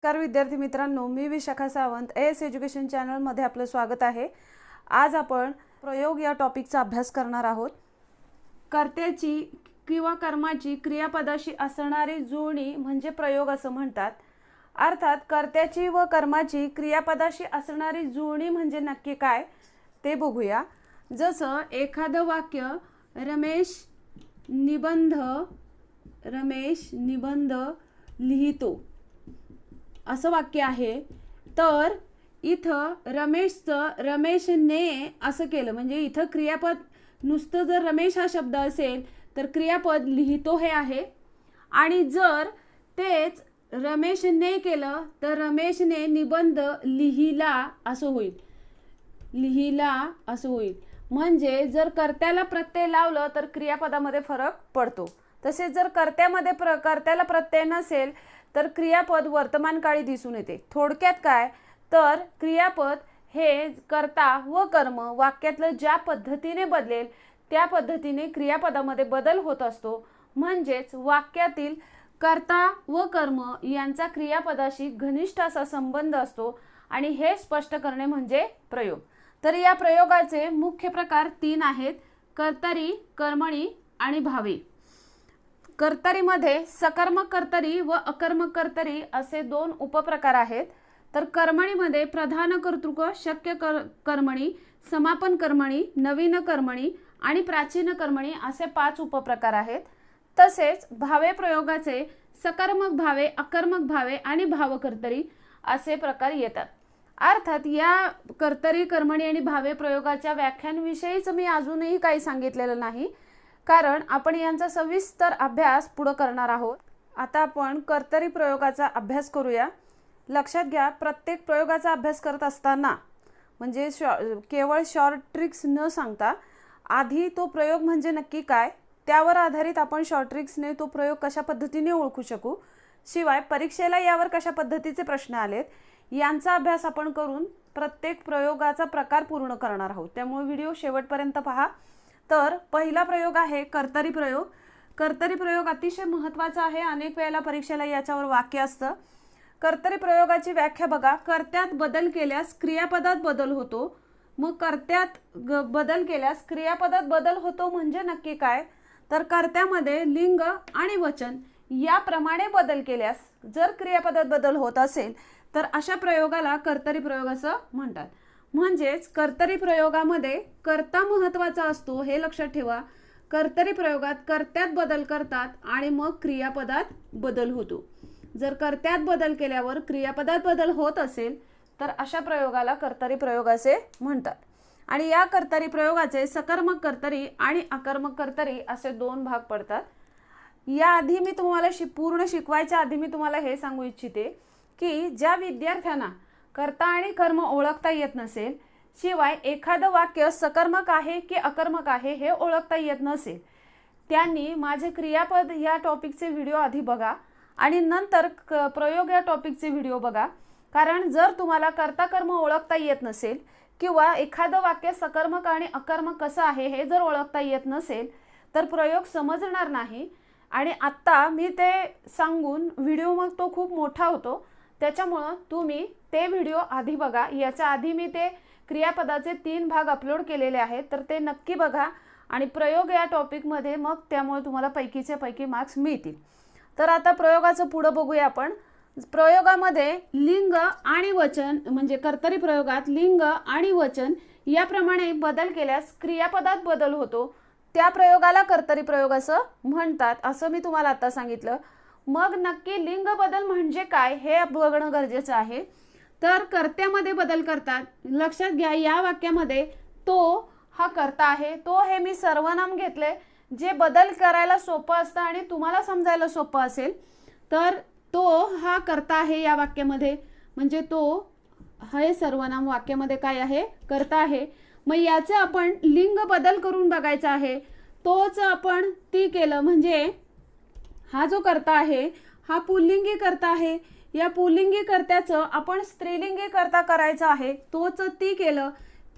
नमस्कार विद्यार्थी मित्रांनो, मी विशाखा सावंत एस एज्युकेशन चॅनलमध्ये आपलं स्वागत आहे। आज आपण प्रयोग या टॉपिकचा अभ्यास करणार आहोत। कर्त्याची किंवा कर्माची क्रियापदाशी असणारी जुळणी म्हणजे प्रयोग असं म्हणतात। अर्थात कर्त्याची व कर्माची क्रियापदाशी असणारी जुळणी म्हणजे नक्की काय ते बघूया। जसं एखादं वाक्य रमेश निबंध लिहितो असं वाक्य आहे, तर इथं रमेशने असं केलं म्हणजे इथं क्रियापद नुसतं जर रमेश हा शब्द असेल तर क्रियापद लिहितो हे आहे, आणि जर तेच रमेशने केलं तर रमेशने निबंध लिहिला असं होईल। म्हणजे जर कर्त्याला प्रत्यय लावलं तर क्रियापदामध्ये फरक पडतो। तसेच जर कर्त्याला प्रत्यय नसेल तर क्रियापद वर्तमान काळी दिसून येते। थोडक्यात काय तर क्रियापद हे कर्ता व कर्म वाक्यातलं ज्या पद्धतीने बदलेल त्या पद्धतीने क्रियापदामध्ये बदल होत असतो। म्हणजेच वाक्यातील कर्ता व कर्म यांचा क्रियापदाशी घनिष्ठ असा संबंध असतो, आणि हे स्पष्ट करणे म्हणजे प्रयोग। तर या प्रयोगाचे मुख्य प्रकार 3 आहेत: कर्तरी, कर्मणी आणि भावे। कर्तरीमध्ये सकर्मक कर्तरी व अकर्मक कर्तरी असे 2 उपप्रकार आहेत। तर कर्मणीमध्ये प्रधान कर्तृक, शक्य कर्मणी, समापन कर्मणी, नवीन कर्मणी आणि प्राचीन कर्मणी असे 5 उपप्रकार आहेत। तसेच भावे प्रयोगाचे सकर्मक भावे, अकर्मक भावे आणि भावकर्तरी असे प्रकार येतात। अर्थात या कर्तरी, कर्मणी आणि भावे प्रयोगाच्या व्याख्यांविषयीच मी अजूनही काही सांगितलेलं नाही, कारण आपण यांचा सविस्तर अभ्यास पुढे करणार आहोत। आता आपण कर्तरी प्रयोगाचा अभ्यास करूया। लक्षात घ्या, प्रत्येक प्रयोगाचा अभ्यास करत असताना म्हणजे केवळ शॉर्ट ट्रिक्स न सांगता आधी तो प्रयोग म्हणजे नक्की काय त्यावर आधारित आपण शॉर्ट ट्रिक्सने तो प्रयोग कशा पद्धतीने ओळखू शकू, शिवाय परीक्षेला यावर कशा पद्धतीचे प्रश्न आलेत यांचा अभ्यास आपण करून प्रत्येक प्रयोगाचा प्रकार पूर्ण करणार आहोत। त्यामुळे व्हिडिओ शेवटपर्यंत पहा। तर पहिला प्रयोग आहे कर्तरी प्रयोग। कर्तरी प्रयोग अतिशय महत्त्वाचा आहे, अनेक वेळेला परीक्षेला याच्यावर वाक्य असतं। कर्तरी प्रयोगाची व्याख्या बघा। कर्त्यात बदल केल्यास क्रियापदात बदल होतो। मग कर्त्यात बदल केल्यास क्रियापदात बदल होतो म्हणजे नक्की काय तर कर्त्यामध्ये लिंग आणि वचन याप्रमाणे बदल केल्यास जर क्रियापदात बदल होत असेल तर अशा प्रयोगाला कर्तरी प्रयोग असं म्हणतात। म्हणजेच कर्तरी प्रयोगामध्ये कर्ता महत्त्वाचा असतो हे लक्षात ठेवा। कर्तरी प्रयोगात कर्त्यात बदल करतात आणि मग क्रियापदात बदल होतो। जर कर्त्यात बदल केल्यावर क्रियापदात बदल होत असेल तर अशा प्रयोगाला कर्तरी प्रयोग असे म्हणतात। आणि या कर्तरी प्रयोगाचे सकर्मक कर्तरी आणि अकर्मक कर्तरी असे 2 भाग पडतात। याआधी मी तुम्हाला पूर्ण शिकवायच्या आधी मी तुम्हाला हे सांगू इच्छिते की ज्या विद्यार्थ्यांना कर्ता आणि कर्म ओळखता येत नसेल, शिवाय एखादं वाक्य सकर्मक आहे की अकर्मक आहे हे ओळखता येत नसेल, त्यांनी माझे क्रियापद या टॉपिकचे व्हिडिओ आधी बघा आणि नंतर प्रयोग या टॉपिकचे व्हिडिओ बघा। कारण जर तुम्हाला कर्ता कर्म ओळखता येत नसेल किंवा एखादं वाक्य सकर्मक आणि अकर्मक कसं आहे हे जर ओळखता येत नसेल तर प्रयोग समजणार नाही, आणि आत्ता मी ते सांगून व्हिडिओ मग तो खूप मोठा होतो। त्याच्यामुळे तुम्ही ते व्हिडिओ आधी बघा। याच्या आधी मी ते क्रियापदाचे 3 भाग अपलोड केलेले आहेत, तर ते नक्की बघा आणि प्रयोग या टॉपिकमध्ये मग त्यामुळे तुम्हाला पैकीचे पैकी मार्क्स मिळतील। तर आता प्रयोगाचं पुढे बघूया आपण। प्रयोगामध्ये लिंग आणि वचन म्हणजे कर्तरी प्रयोगात लिंग आणि वचन याप्रमाणे बदल केल्यास क्रियापदात बदल होतो, त्या प्रयोगाला कर्तरी प्रयोग असं म्हणतात, असं मी तुम्हाला आता सांगितलं। मग नक्की लिंग बदल म्हणजे काय हे बघणं गरजेचं आहे। तर कर्त्यामध्ये बदल करतात। लक्षात घ्या, या वाक्यामध्ये तो हा कर्ता आहे, तो हे मी सर्वनाम घेतले जे बदल करायला सोपं असतं आणि तुम्हाला समजायला सोपं असेल। तर तो हा कर्ता आहे या वाक्यामध्ये, म्हणजे तो हे सर्वनाम वाक्यामध्ये काय आहे कर्ता आहे। मग याचे आपण लिंग बदल करून बघायचा आहे, तोच आपण ती केलं म्हणजे हा जो कर्ता आहे हा पुल्लिंगी कर्ता आहे, या पुल्लिंगी कर्त्याचं आपण स्त्रीलिंगी कर्ता करायचं आहे, तोच ती केलं।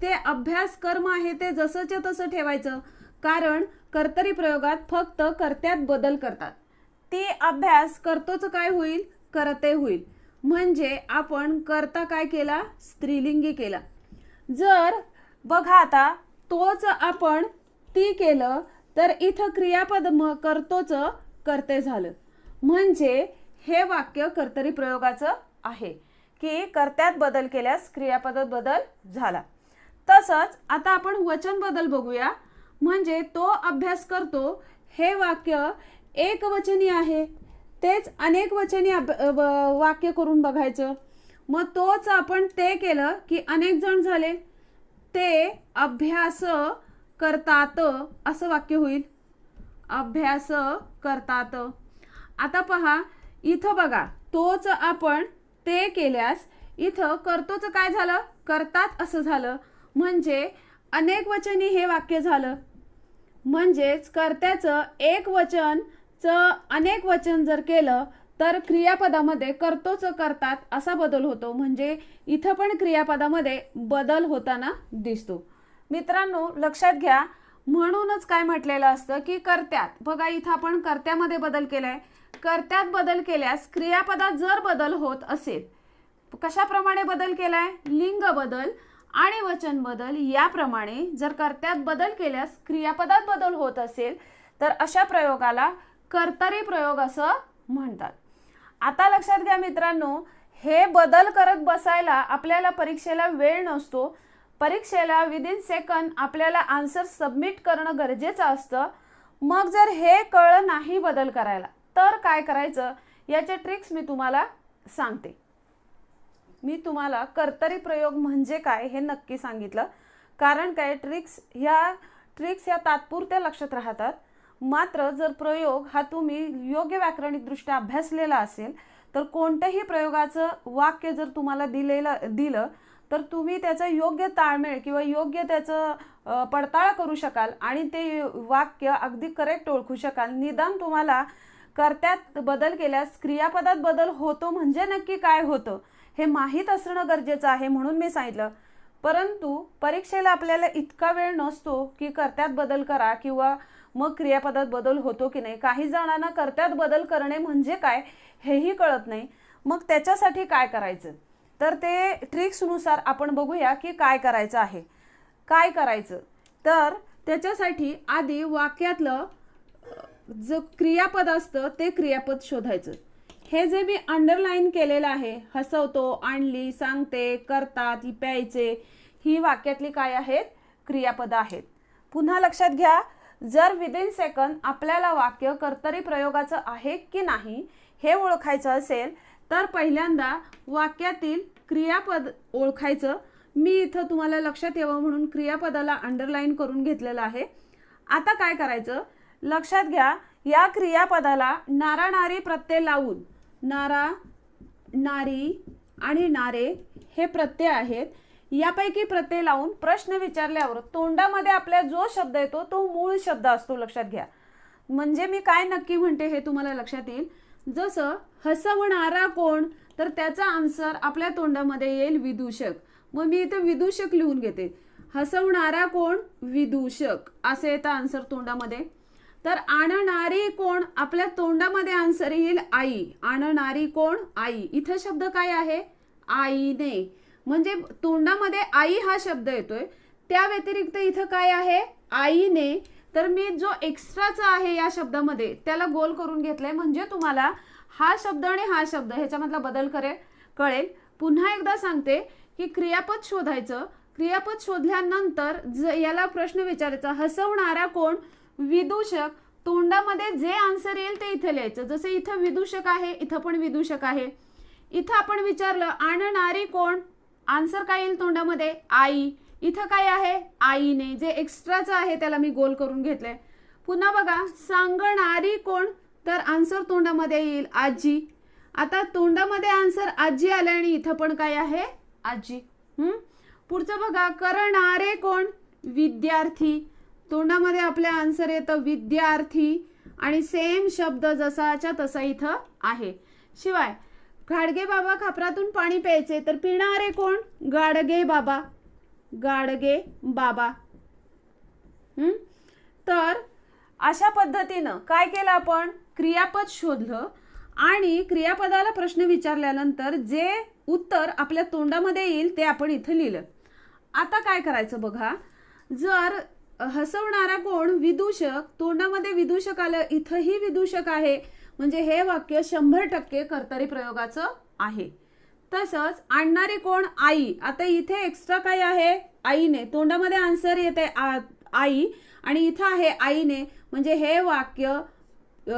ते अभ्यास कर्म आहे ते जसंच्या तसं ठेवायचं, कारण कर्तरी प्रयोगात फक्त कर्त्यात बदल करतात। ती अभ्यास करतोच काय होईल करते होईल। म्हणजे आपण कर्ता काय केला, स्त्रीलिंगी केला. जर बघा आता तोच आपण ती केलं तर इथं क्रियापद करतोच कर्ते झालं. म्हणजे हे वाक्य कर्तरी प्रयोगाचं आहे की कर्त्यात बदल केल्यास क्रियापदात बदल झाला. तसंच आता आपण वचन बदल बघूया. म्हणजे तो अभ्यास करतो हे वाक्य एकवचनी आहे, तेच अनेक वचनी वाक्य करून बघायचं. मग तोच आपण ते केलं की अनेक जण झाले, ते अभ्यास करतात असं वाक्य होईल. अभ्यास करतात. आता पहा इथं बघा, तोच आपण ते केल्यास इथं करतोच काय झालं, करतात असं झालं. म्हणजे अनेक वचनी हे वाक्य झालं. म्हणजेच कर्त्याचं एक वचनचं अनेक वचन जर केलं तर क्रियापदामध्ये करतोच करतात असा बदल होतो. म्हणजे इथं पण क्रियापदामध्ये बदल होताना दिसतो. मित्रांनो लक्षात घ्या, म्हणूनच काय म्हटलेलं असतं की कर्त्यात, बघा इथं आपण कर्त्यामध्ये बदल केलाय. कर्त्यात बदल केल्यास क्रियापदात जर बदल होत असेल, कशाप्रमाणे बदल केलाय, लिंग बदल आणि वचन बदल याप्रमाणे जर कर्त्यात बदल केल्यास क्रियापदात बदल होत असेल तर अशा प्रयोगाला कर्तरी प्रयोग असं म्हणतात. आता लक्षात घ्या मित्रांनो, हे बदल करत बसायला आपल्याला परीक्षेला वेळ नसतो. परीक्षेला विदिन सेकंड आपल्याला आन्सर सबमिट करणं गरजेचं असतं. मग जर हे कळलं नाही बदल करायला तर काय करायचं, याचे ट्रिक्स मी तुम्हाला सांगते. मी तुम्हाला कर्तरी प्रयोग म्हणजे काय हे नक्की सांगितलं, कारण काय ट्रिक्स ह्या तात्पुरत्या लक्षात राहतात. मात्र जर प्रयोग हा तुम्ही योग्य व्याकरणिकदृष्ट्या अभ्यासलेला असेल तर कोणत्याही प्रयोगाचं वाक्य जर तुम्हाला दिलं तर तुम्ही त्याचं योग्य ताळमेळ किंवा योग्य त्याचं पडताळ करू शकाल आणि ते वाक्य अगदी करेक्ट ओळखू शकाल. निदान तुम्हाला कर्त्यात बदल केल्यास क्रियापदात बदल होतो म्हणजे नक्की काय होतं हे माहीत असणं गरजेचं आहे, म्हणून मी सांगितलं. परंतु परीक्षेला आपल्याला इतका वेळ नसतो की कर्त्यात बदल करा किंवा मग क्रियापदात बदल होतो की नाही. काही जणांना कर्त्यात बदल करणे म्हणजे काय हेही कळत नाही. मग त्याच्यासाठी काय करायचं, तर ते ट्रिक्सनुसार आपण बघूया की काय करायचं आहे. काय करायचं तर त्याच्यासाठी आधी वाक्यातलं जो क्रियापद असतं ते क्रियापद शोधायचं. हे जे मी अंडरलाईन केलेलं आहे, हसवतो, आणली, सांगते, करतात, प्यायचे, ही वाक्यातली काय आहेत, क्रियापद आहेत. पुन्हा लक्षात घ्या, जर विदिन सेकंड आपल्याला वाक्य कर्तरी प्रयोगाचं आहे की नाही हे ओळखायचं असेल तर पहिल्यांदा वाक्यातील क्रियापद ओळखायचं. मी इथं तुम्हाला लक्षात यावं म्हणून क्रियापदाला अंडरलाईन करून घेतलेलं आहे. आता काय करायचं, लक्षात घ्या, या क्रियापदाला नारा नारी प्रत्यय लावून, नारा, नारी आणि नारे हे प्रत्यय आहेत. यापैकी प्रत्यय लावून प्रश्न विचारल्यावर तोंडामध्ये आपल्या जो शब्द येतो तो मूळ शब्द असतो. लक्षात घ्या, म्हणजे मी काय नक्की म्हणते हे तुम्हाला लक्षात येईल. जसं हसवणारा कोण, तर त्याचा आन्सर आपल्या तोंडामध्ये येईल विदूषक. मग मी इथे विदूषक लिहून घेते. हसवणारा कोण, विदूषक असं येतं आन्सर तोंडामध्ये. तर आणणारी कोण, आपल्या तोंडामध्ये आन्सर येईल आई. आणणारी कोण, आई. इथं शब्द काय आहे, आईने. म्हणजे तोंडामध्ये आई हा शब्द येतोय. त्या व्यतिरिक्त इथं काय आहे, आईने. तर मी जो एक्स्ट्राचा आहे या शब्दामध्ये त्याला गोल करून घेतलंय, म्हणजे तुम्हाला हा शब्द आणि हा शब्द ह्याच्यामधला बदल कळेल. पुन्हा एकदा सांगते की क्रियापद शोधायचं. क्रियापद शोधल्यानंतर याला प्रश्न विचारायचा, हसवणारा कोण, विदूषक. तोंडामध्ये जे आन्सर येईल ते इथे लिहायचं. जसे इथं विदूषक आहे, इथं पण विदूषक आहे. इथं आपण विचारलं आणणारी कोण, आन्सर काय येईल तोंडामध्ये, आई. इथं काय आहे, आईने. जे एक्स्ट्राचं आहे त्याला मी गोल करून घेतलंय. पुन्हा बघा, सांगणारी कोण, तर आन्सर तोंडामध्ये येईल आजी. आता तोंडामध्ये आन्सर आजी आले आणि इथं पण काय आहे, आजी. पुढचं बघा, करणारे कोण, विद्यार्थी. तोंडामध्ये आपल्या आन्सर येतं विद्यार्थी आणि सेम शब्द जसाच्या तसा इथं आहे. शिवाय गाडगे बाबा खापरातून पाणी प्यायचे, तर पिणारे कोण, गाडगे बाबा. गाडगे बाबा. तर अशा पद्धतीनं काय केलं आपण, क्रियापद शोधलं आणि क्रियापदाला प्रश्न विचारल्यानंतर जे उत्तर आपल्या तोंडामध्ये येईल ते आपण इथं लिहिलं. आता काय करायचं बघा, जर हसवणारा कोण विदूषक, तोंडामध्ये विदूषक आलं, इथंही विदूषक आहे, म्हणजे हे वाक्य 100% कर्तरी प्रयोगाचं आहे. तसंच आणणारी कोण आई, आता इथे एक्स्ट्रा काय आहे, आईने, तोंडामध्ये आन्सर येते आई आणि इथं आहे आईने, म्हणजे हे वाक्य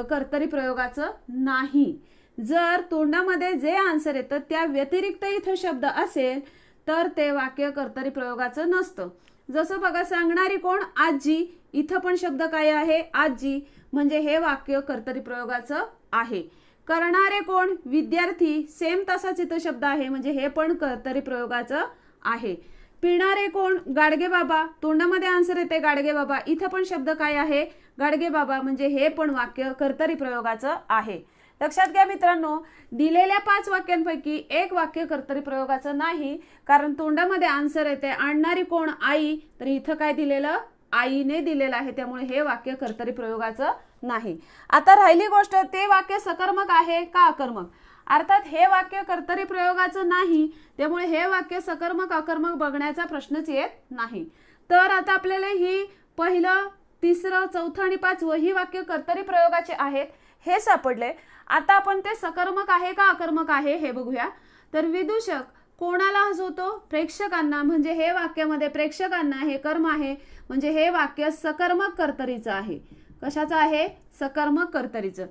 कर्तरी प्रयोगाचं नाही. जर तोंडामध्ये जे आन्सर येतं त्या व्यतिरिक्त इथं शब्द असेल तर ते वाक्य कर्तरी प्रयोगाचं नसतं. जसं बघा, सांगणारी कोण आजी, इथं पण शब्द काय आहे, आजी, म्हणजे हे वाक्य कर्तरी प्रयोगाचं आहे. करणारे कोण विद्यार्थी, सेम तसाच इथं शब्द आहे, म्हणजे हे पण कर्तरी प्रयोगाचं आहे. पिणारे कोण गाडगे बाबा, तोंडामध्ये आन्सर येते गाडगे बाबा, इथं पण शब्द काय आहे, गाडगे बाबा, म्हणजे हे पण वाक्य कर्तरी प्रयोगाचं आहे. लक्षात घ्या मित्रांनो, दिलेल्या 5 वाक्यांपैकी एक वाक्य कर्तरी प्रयोगाचं नाही, कारण तोंडामध्ये आन्सर येते आणणारी कोण आई, तर इथं काय दिलेलं, आईने दिलेलं आहे, त्यामुळे हे वाक्य कर्तरी प्रयोगाचं नाही. आता राहिली गोष्ट, ते वाक्य सकर्मक आहे का अकर्मक. अर्थात हे वाक्य कर्तरी प्रयोगाचं नाही, त्यामुळे हे वाक्य सकर्मक अकर्मक बघण्याचा प्रश्नच येत नाही. तर आता आपल्याला ही पहिलं, तिसरं, चौथं आणि 5वं ही वाक्य कर्तरी प्रयोगाचे आहेत हे सापडले. आता आपण ते सकर्मक आहे का अकर्मक आहे हे बघूया. तर विदूषक कोणाला हसवतो, प्रेक्षकांना, म्हणजे हे वाक्यामध्ये प्रेक्षकांना हे कर्म आहे, म्हणजे हे वाक्य सकर्मक कर्तरीचं आहे. कशाचं आहे, सकर्मक कर्तरीचं.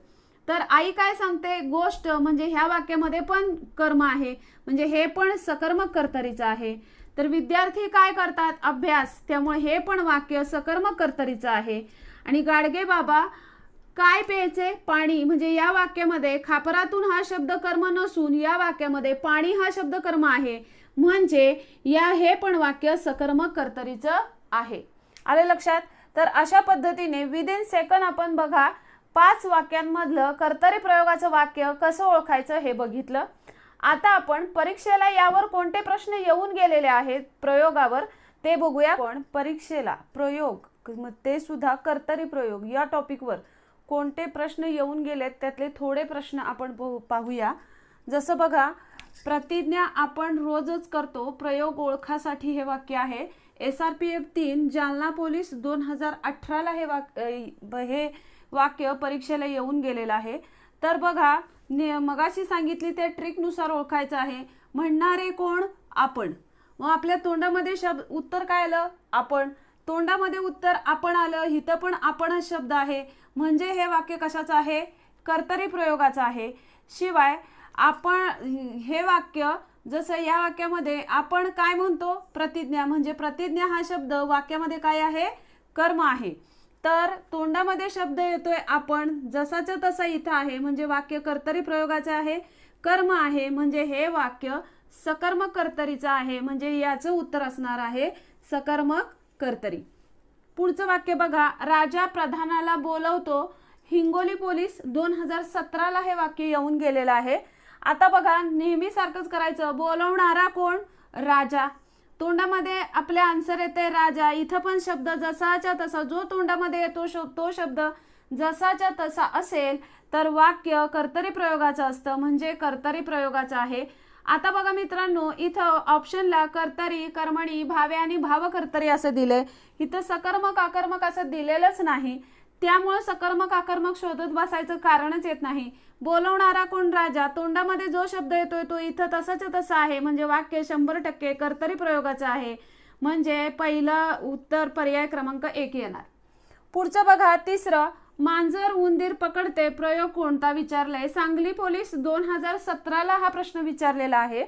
तर आई काय सांगते, गोष्ट, म्हणजे ह्या वाक्यामध्ये पण कर्म आहे, म्हणजे हे पण सकर्मक कर्तरीचं आहे. तर विद्यार्थी काय करतात, अभ्यास, त्यामुळे हे पण वाक्य सकर्मक कर्तरीचं आहे. आणि गाडगे बाबा काय प्यायचे, पाणी, म्हणजे या वाक्यामध्ये खापरातून हा शब्द कर्म नसून या वाक्यामध्ये पाणी हा शब्द कर्म आहे, म्हणजे हे पण वाक्य सकर्मक कर्तरीचं आहे. आले लक्षात. तर अशा पद्धतीने विदिन सेकंड आपण बघा 5 वाक्यांमधलं कर्तरी प्रयोगाचं वाक्य कसं ओळखायचं हे बघितलं. आता आपण परीक्षेला यावर कोणते प्रश्न येऊन गेलेले आहेत प्रयोगावर ते बघूया. पण परीक्षेला प्रयोग, ते सुद्धा कर्तरी प्रयोग या टॉपिकवर कोणते प्रश्न येऊन गेलेत त्यातले थोडे प्रश्न आपण पाहूया. जसं बघा, प्रतिज्ञा आपण रोजच करतो, प्रयोग ओळखासाठी हे वाक्य आहे. SRPF 3 जालना पोलीस 2018ला हे वाक्य परीक्षेला येऊन गेलेलं आहे. तर बघा, मगाशी सांगितली त्या ट्रिकनुसार ओळखायचं आहे. म्हणणारे कोण, आपण, मग आपल्या तोंडामध्ये उत्तर काय आलं, आपण, तोंडामध्ये उत्तर आपण आलं, इथं पण आपणच शब्द आहे, म्हणजे हे वाक्य कशाचं आहे, कर्तरी प्रयोगाचं आहे. शिवाय आपण हे वाक्य, जसं या वाक्यामध्ये आपण काय म्हणतो, प्रतिज्ञा, म्हणजे प्रतिज्ञा हा शब्द वाक्यामध्ये काय आहे, कर्म आहे. तर तोंडामध्ये शब्द येतोय आपण, जसाच्या तसा इथं आहे, म्हणजे वाक्य कर्तरी प्रयोगाचं आहे, कर्म आहे, म्हणजे हे वाक्य सकर्मक कर्तरीचं आहे, म्हणजे याचं उत्तर असणार आहे सकर्मक कर्तरी. पुढचं वाक्य बघा, राजा प्रधानाला बोलवतो, हिंगोली पोलीस 2017ला हे वाक्य येऊन गेलेलं आहे. आता बघा, नेहमी सारखंच करायचं, बोलवणारा कोण, राजा, तोंडामध्ये आपले आन्सर येते राजा, इथं पण शब्द जसाच्या तसा, जो तोंडामध्ये येतो तो शब्द जसाच्या तसा असेल तर वाक्य कर्तरी प्रयोगाचं असतं, म्हणजे कर्तरी प्रयोगाचं आहे. आता बघा मित्रांनो, इथं ऑप्शनला कर्तरी, कर्मणी, भावे आणि भावकर्तरी असं दिलंय, इथं सकर्मक अकर्मक असं दिलेलंच नाही, त्यामुळे सकर्मक अकर्मक शोधत बसायचं कारणच येत नाही. बोलवणारा कोण, राजा, तोंडामध्ये जो शब्द येतोय तो इथं तसाच्या तसा आहे, म्हणजे वाक्य 100% कर्तरी प्रयोगाचं आहे, म्हणजे पहिलं उत्तर पर्याय क्रमांक 1 येणार. पुढचं बघा, तिसरं, मांजर उंदीर पकडते, प्रयोग कोणता विचारलाय, सांगली पोलीस 2017ला हा प्रश्न विचारलेला आहे.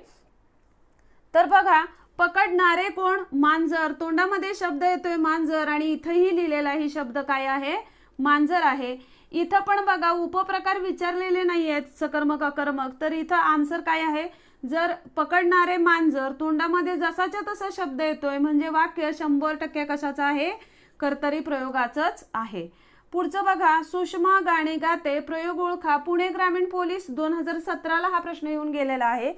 तर बघा, पकडणारे कोण, मांजर, तोंडामध्ये शब्द येतोय मांजर आणि इथंही लिहिलेला ही शब्द काय आहे, मांजर आहे. इथं पण बघा उपप्रकार विचारलेले नाही आहेत सकर्मक अकर्मक, तर इथं आन्सर काय आहे, जर पकडणारे मांजर तोंडामध्ये जसाच्या तसा शब्द येतोय, म्हणजे वाक्य 100% कशाचं आहे, कर्तरी प्रयोगाचंच आहे. पुढचं बघा, सुषमा गाणे गाते, प्रयोग ओळखा, पुणे ग्रामीण पोलीस 2017ला हा प्रश्न येऊन गेलेला आहे.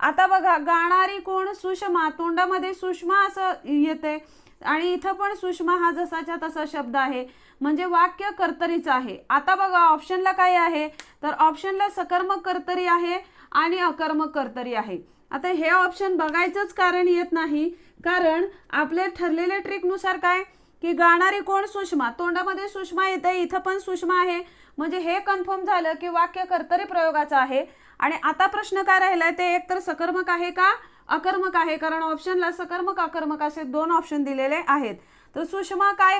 आता बघा, गाणारी कोण, सुषमा, तोंडामध्ये सुषमा असं येते आणि इथं पण सुषमा हा जसाच्या तसा शब्द आहे, म्हणजे वाक्य कर्तरीचं आहे. आता बघा ऑप्शनला काय आहे, तर ऑप्शनला सकर्मक कर्तरी आहे आणि अकर्मक कर्तरी आहे. आता हे ऑप्शन बघायचंच कारण येत नाही, कारण आपले ठरलेल्या ट्रिकनुसार काय की गाणारी कोण सुषमा, तोंडामध्ये सुषमा येते, इथं पण सुषमा आहे, म्हणजे हे कन्फर्म झालं की वाक्य कर्तरी प्रयोगाचं आहे. आणि आता प्रश्न काय राहिलाय ते एकतर सकर्मक आहे का अकर्मक आहे, कारण ऑप्शनला सकर्मक अकर्मक असे 2 ऑप्शन दिलेले आहेत. तर सुषमा काय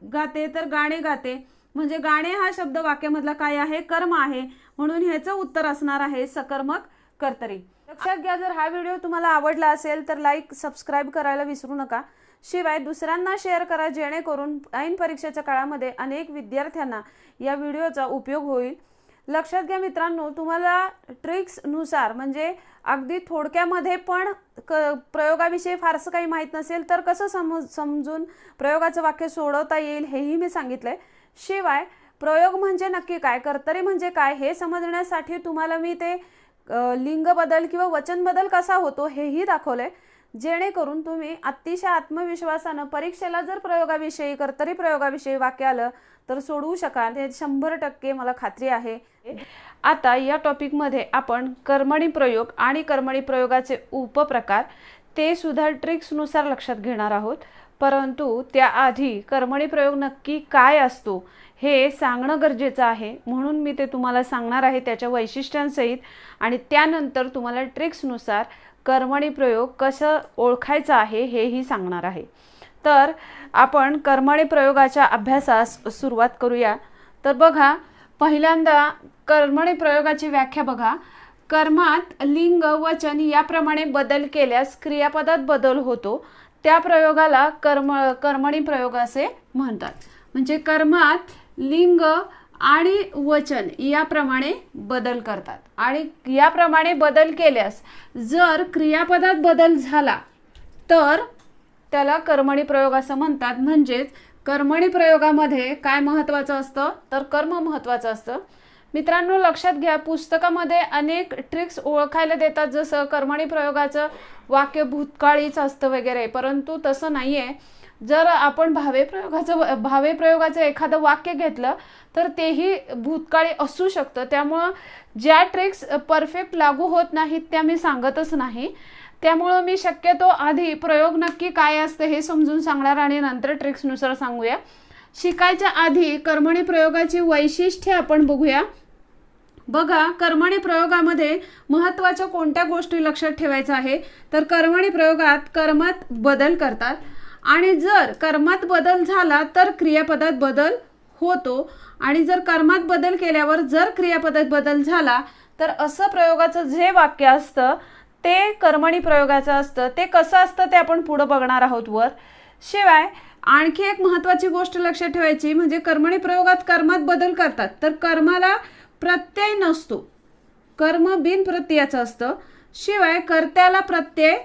गाते तर गाणे गाते, म्हणजे गाणे हा शब्द वाक्यामधला काय आहे कर्म आहे, म्हणून ह्याचं उत्तर असणार आहे सकर्मक कर्तरी. लक्षात घ्या, जर हा व्हिडिओ तुम्हाला आवडला असेल तर लाईक सबस्क्राईब करायला विसरू नका. शिवाय दुसऱ्यांना शेअर करा, जेणेकरून ऐन परीक्षेच्या काळामध्ये अनेक विद्यार्थ्यांना या व्हिडिओचा उपयोग होईल. लक्षात घ्या मित्रांनो, तुम्हाला ट्रिक्सनुसार म्हणजे अगदी थोडक्यामध्ये पण प्रयोगाविषयी फारसं काही माहीत नसेल तर कसं समजून प्रयोगाचं वाक्य सोडवता येईल हेही मी सांगितलंय. शिवाय प्रयोग म्हणजे नक्की काय, कर्तरी म्हणजे काय हे समजण्यासाठी तुम्हाला मी ते लिंग बदल किंवा वचन बदल कसा होतो हेही दाखवलंय, जेणेकरून तुम्ही अतिशय आत्मविश्वासानं परीक्षेला जर प्रयोगाविषयी कर्तरी प्रयोगाविषयी वाक्य आलं तर सोडवू शकाल, हे 100% मला खात्री आहे. आता या टॉपिकमध्ये आपण कर्मणी प्रयोग आणि कर्मणी प्रयोगाचे उपप्रकार ते सुद्धा ट्रिक्सनुसार लक्षात घेणार आहोत. परंतु त्याआधी कर्मणी प्रयोग नक्की काय असतो हे सांगणं गरजेचं आहे, म्हणून मी ते तुम्हाला सांगणार आहे त्याच्या वैशिष्ट्यांसहित, आणि त्यानंतर तुम्हाला ट्रिक्सनुसार कर्मणी प्रयोग कसं ओळखायचा आहे हेही सांगणार आहे. तर आपण कर्मणी प्रयोगाच्या अभ्यासास सुरुवात करूया. तर बघा, पहिल्यांदा कर्मणी प्रयोगाची व्याख्या बघा. कर्मात लिंग वचन याप्रमाणे बदल केल्यास क्रियापदात बदल होतो, त्या प्रयोगाला कर्मणी प्रयोग असे म्हणतात. म्हणजे कर्मात लिंग आणि वचन याप्रमाणे बदल करतात, आणि याप्रमाणे बदल केल्यास जर क्रियापदात बदल झाला तर त्याला कर्मणी प्रयोग असं म्हणतात. म्हणजेच कर्मणी प्रयोगामध्ये काय महत्त्वाचं असतं तर कर्म महत्त्वाचं असतं. मित्रांनो लक्षात घ्या, पुस्तकामध्ये अनेक ट्रिक्स ओळखायला देतात, जसं कर्मणी प्रयोगाचं वाक्य भूतकाळीच असतं वगैरे, परंतु तसं नाही आहे. जर आपण भावे प्रयोगाचं एखादं वाक्य घेतलं तर तेही भूतकाळी असू शकतं. त्यामुळं ज्या ट्रिक्स परफेक्ट लागू होत नाहीत त्या मी सांगतच नाही. त्यामुळं मी शक्यतो आधी प्रयोग नक्की काय असतं हे समजून सांगणार आणि नंतर ट्रिक्सनुसार सांगूया. शिकायच्या आधी कर्मणी प्रयोगाची वैशिष्ट्ये आपण बघूया. बघा, कर्मणी प्रयोगामध्ये महत्त्वाच्या कोणत्या गोष्टी लक्षात ठेवायचं आहे तर कर्मणी प्रयोगात कर्मात बदल करतात, आणि जर कर्मात बदल झाला तर क्रियापदात बदल होतो, आणि जर कर्मात बदल केल्यावर जर क्रियापदात बदल झाला तर असं प्रयोगाचं जे वाक्य असतं ते कर्मणी प्रयोगाचं असतं. ते कसं असतं ते आपण पुढं बघणार आहोत वर. शिवाय आणखी एक महत्त्वाची गोष्ट लक्षात ठेवायची, म्हणजे कर्मणी प्रयोगात कर्मात बदल करतात तर कर्माला प्रत्यय नसतो, कर्म बिनप्रत्ययाचं असतं. शिवाय कर्त्याला प्रत्यय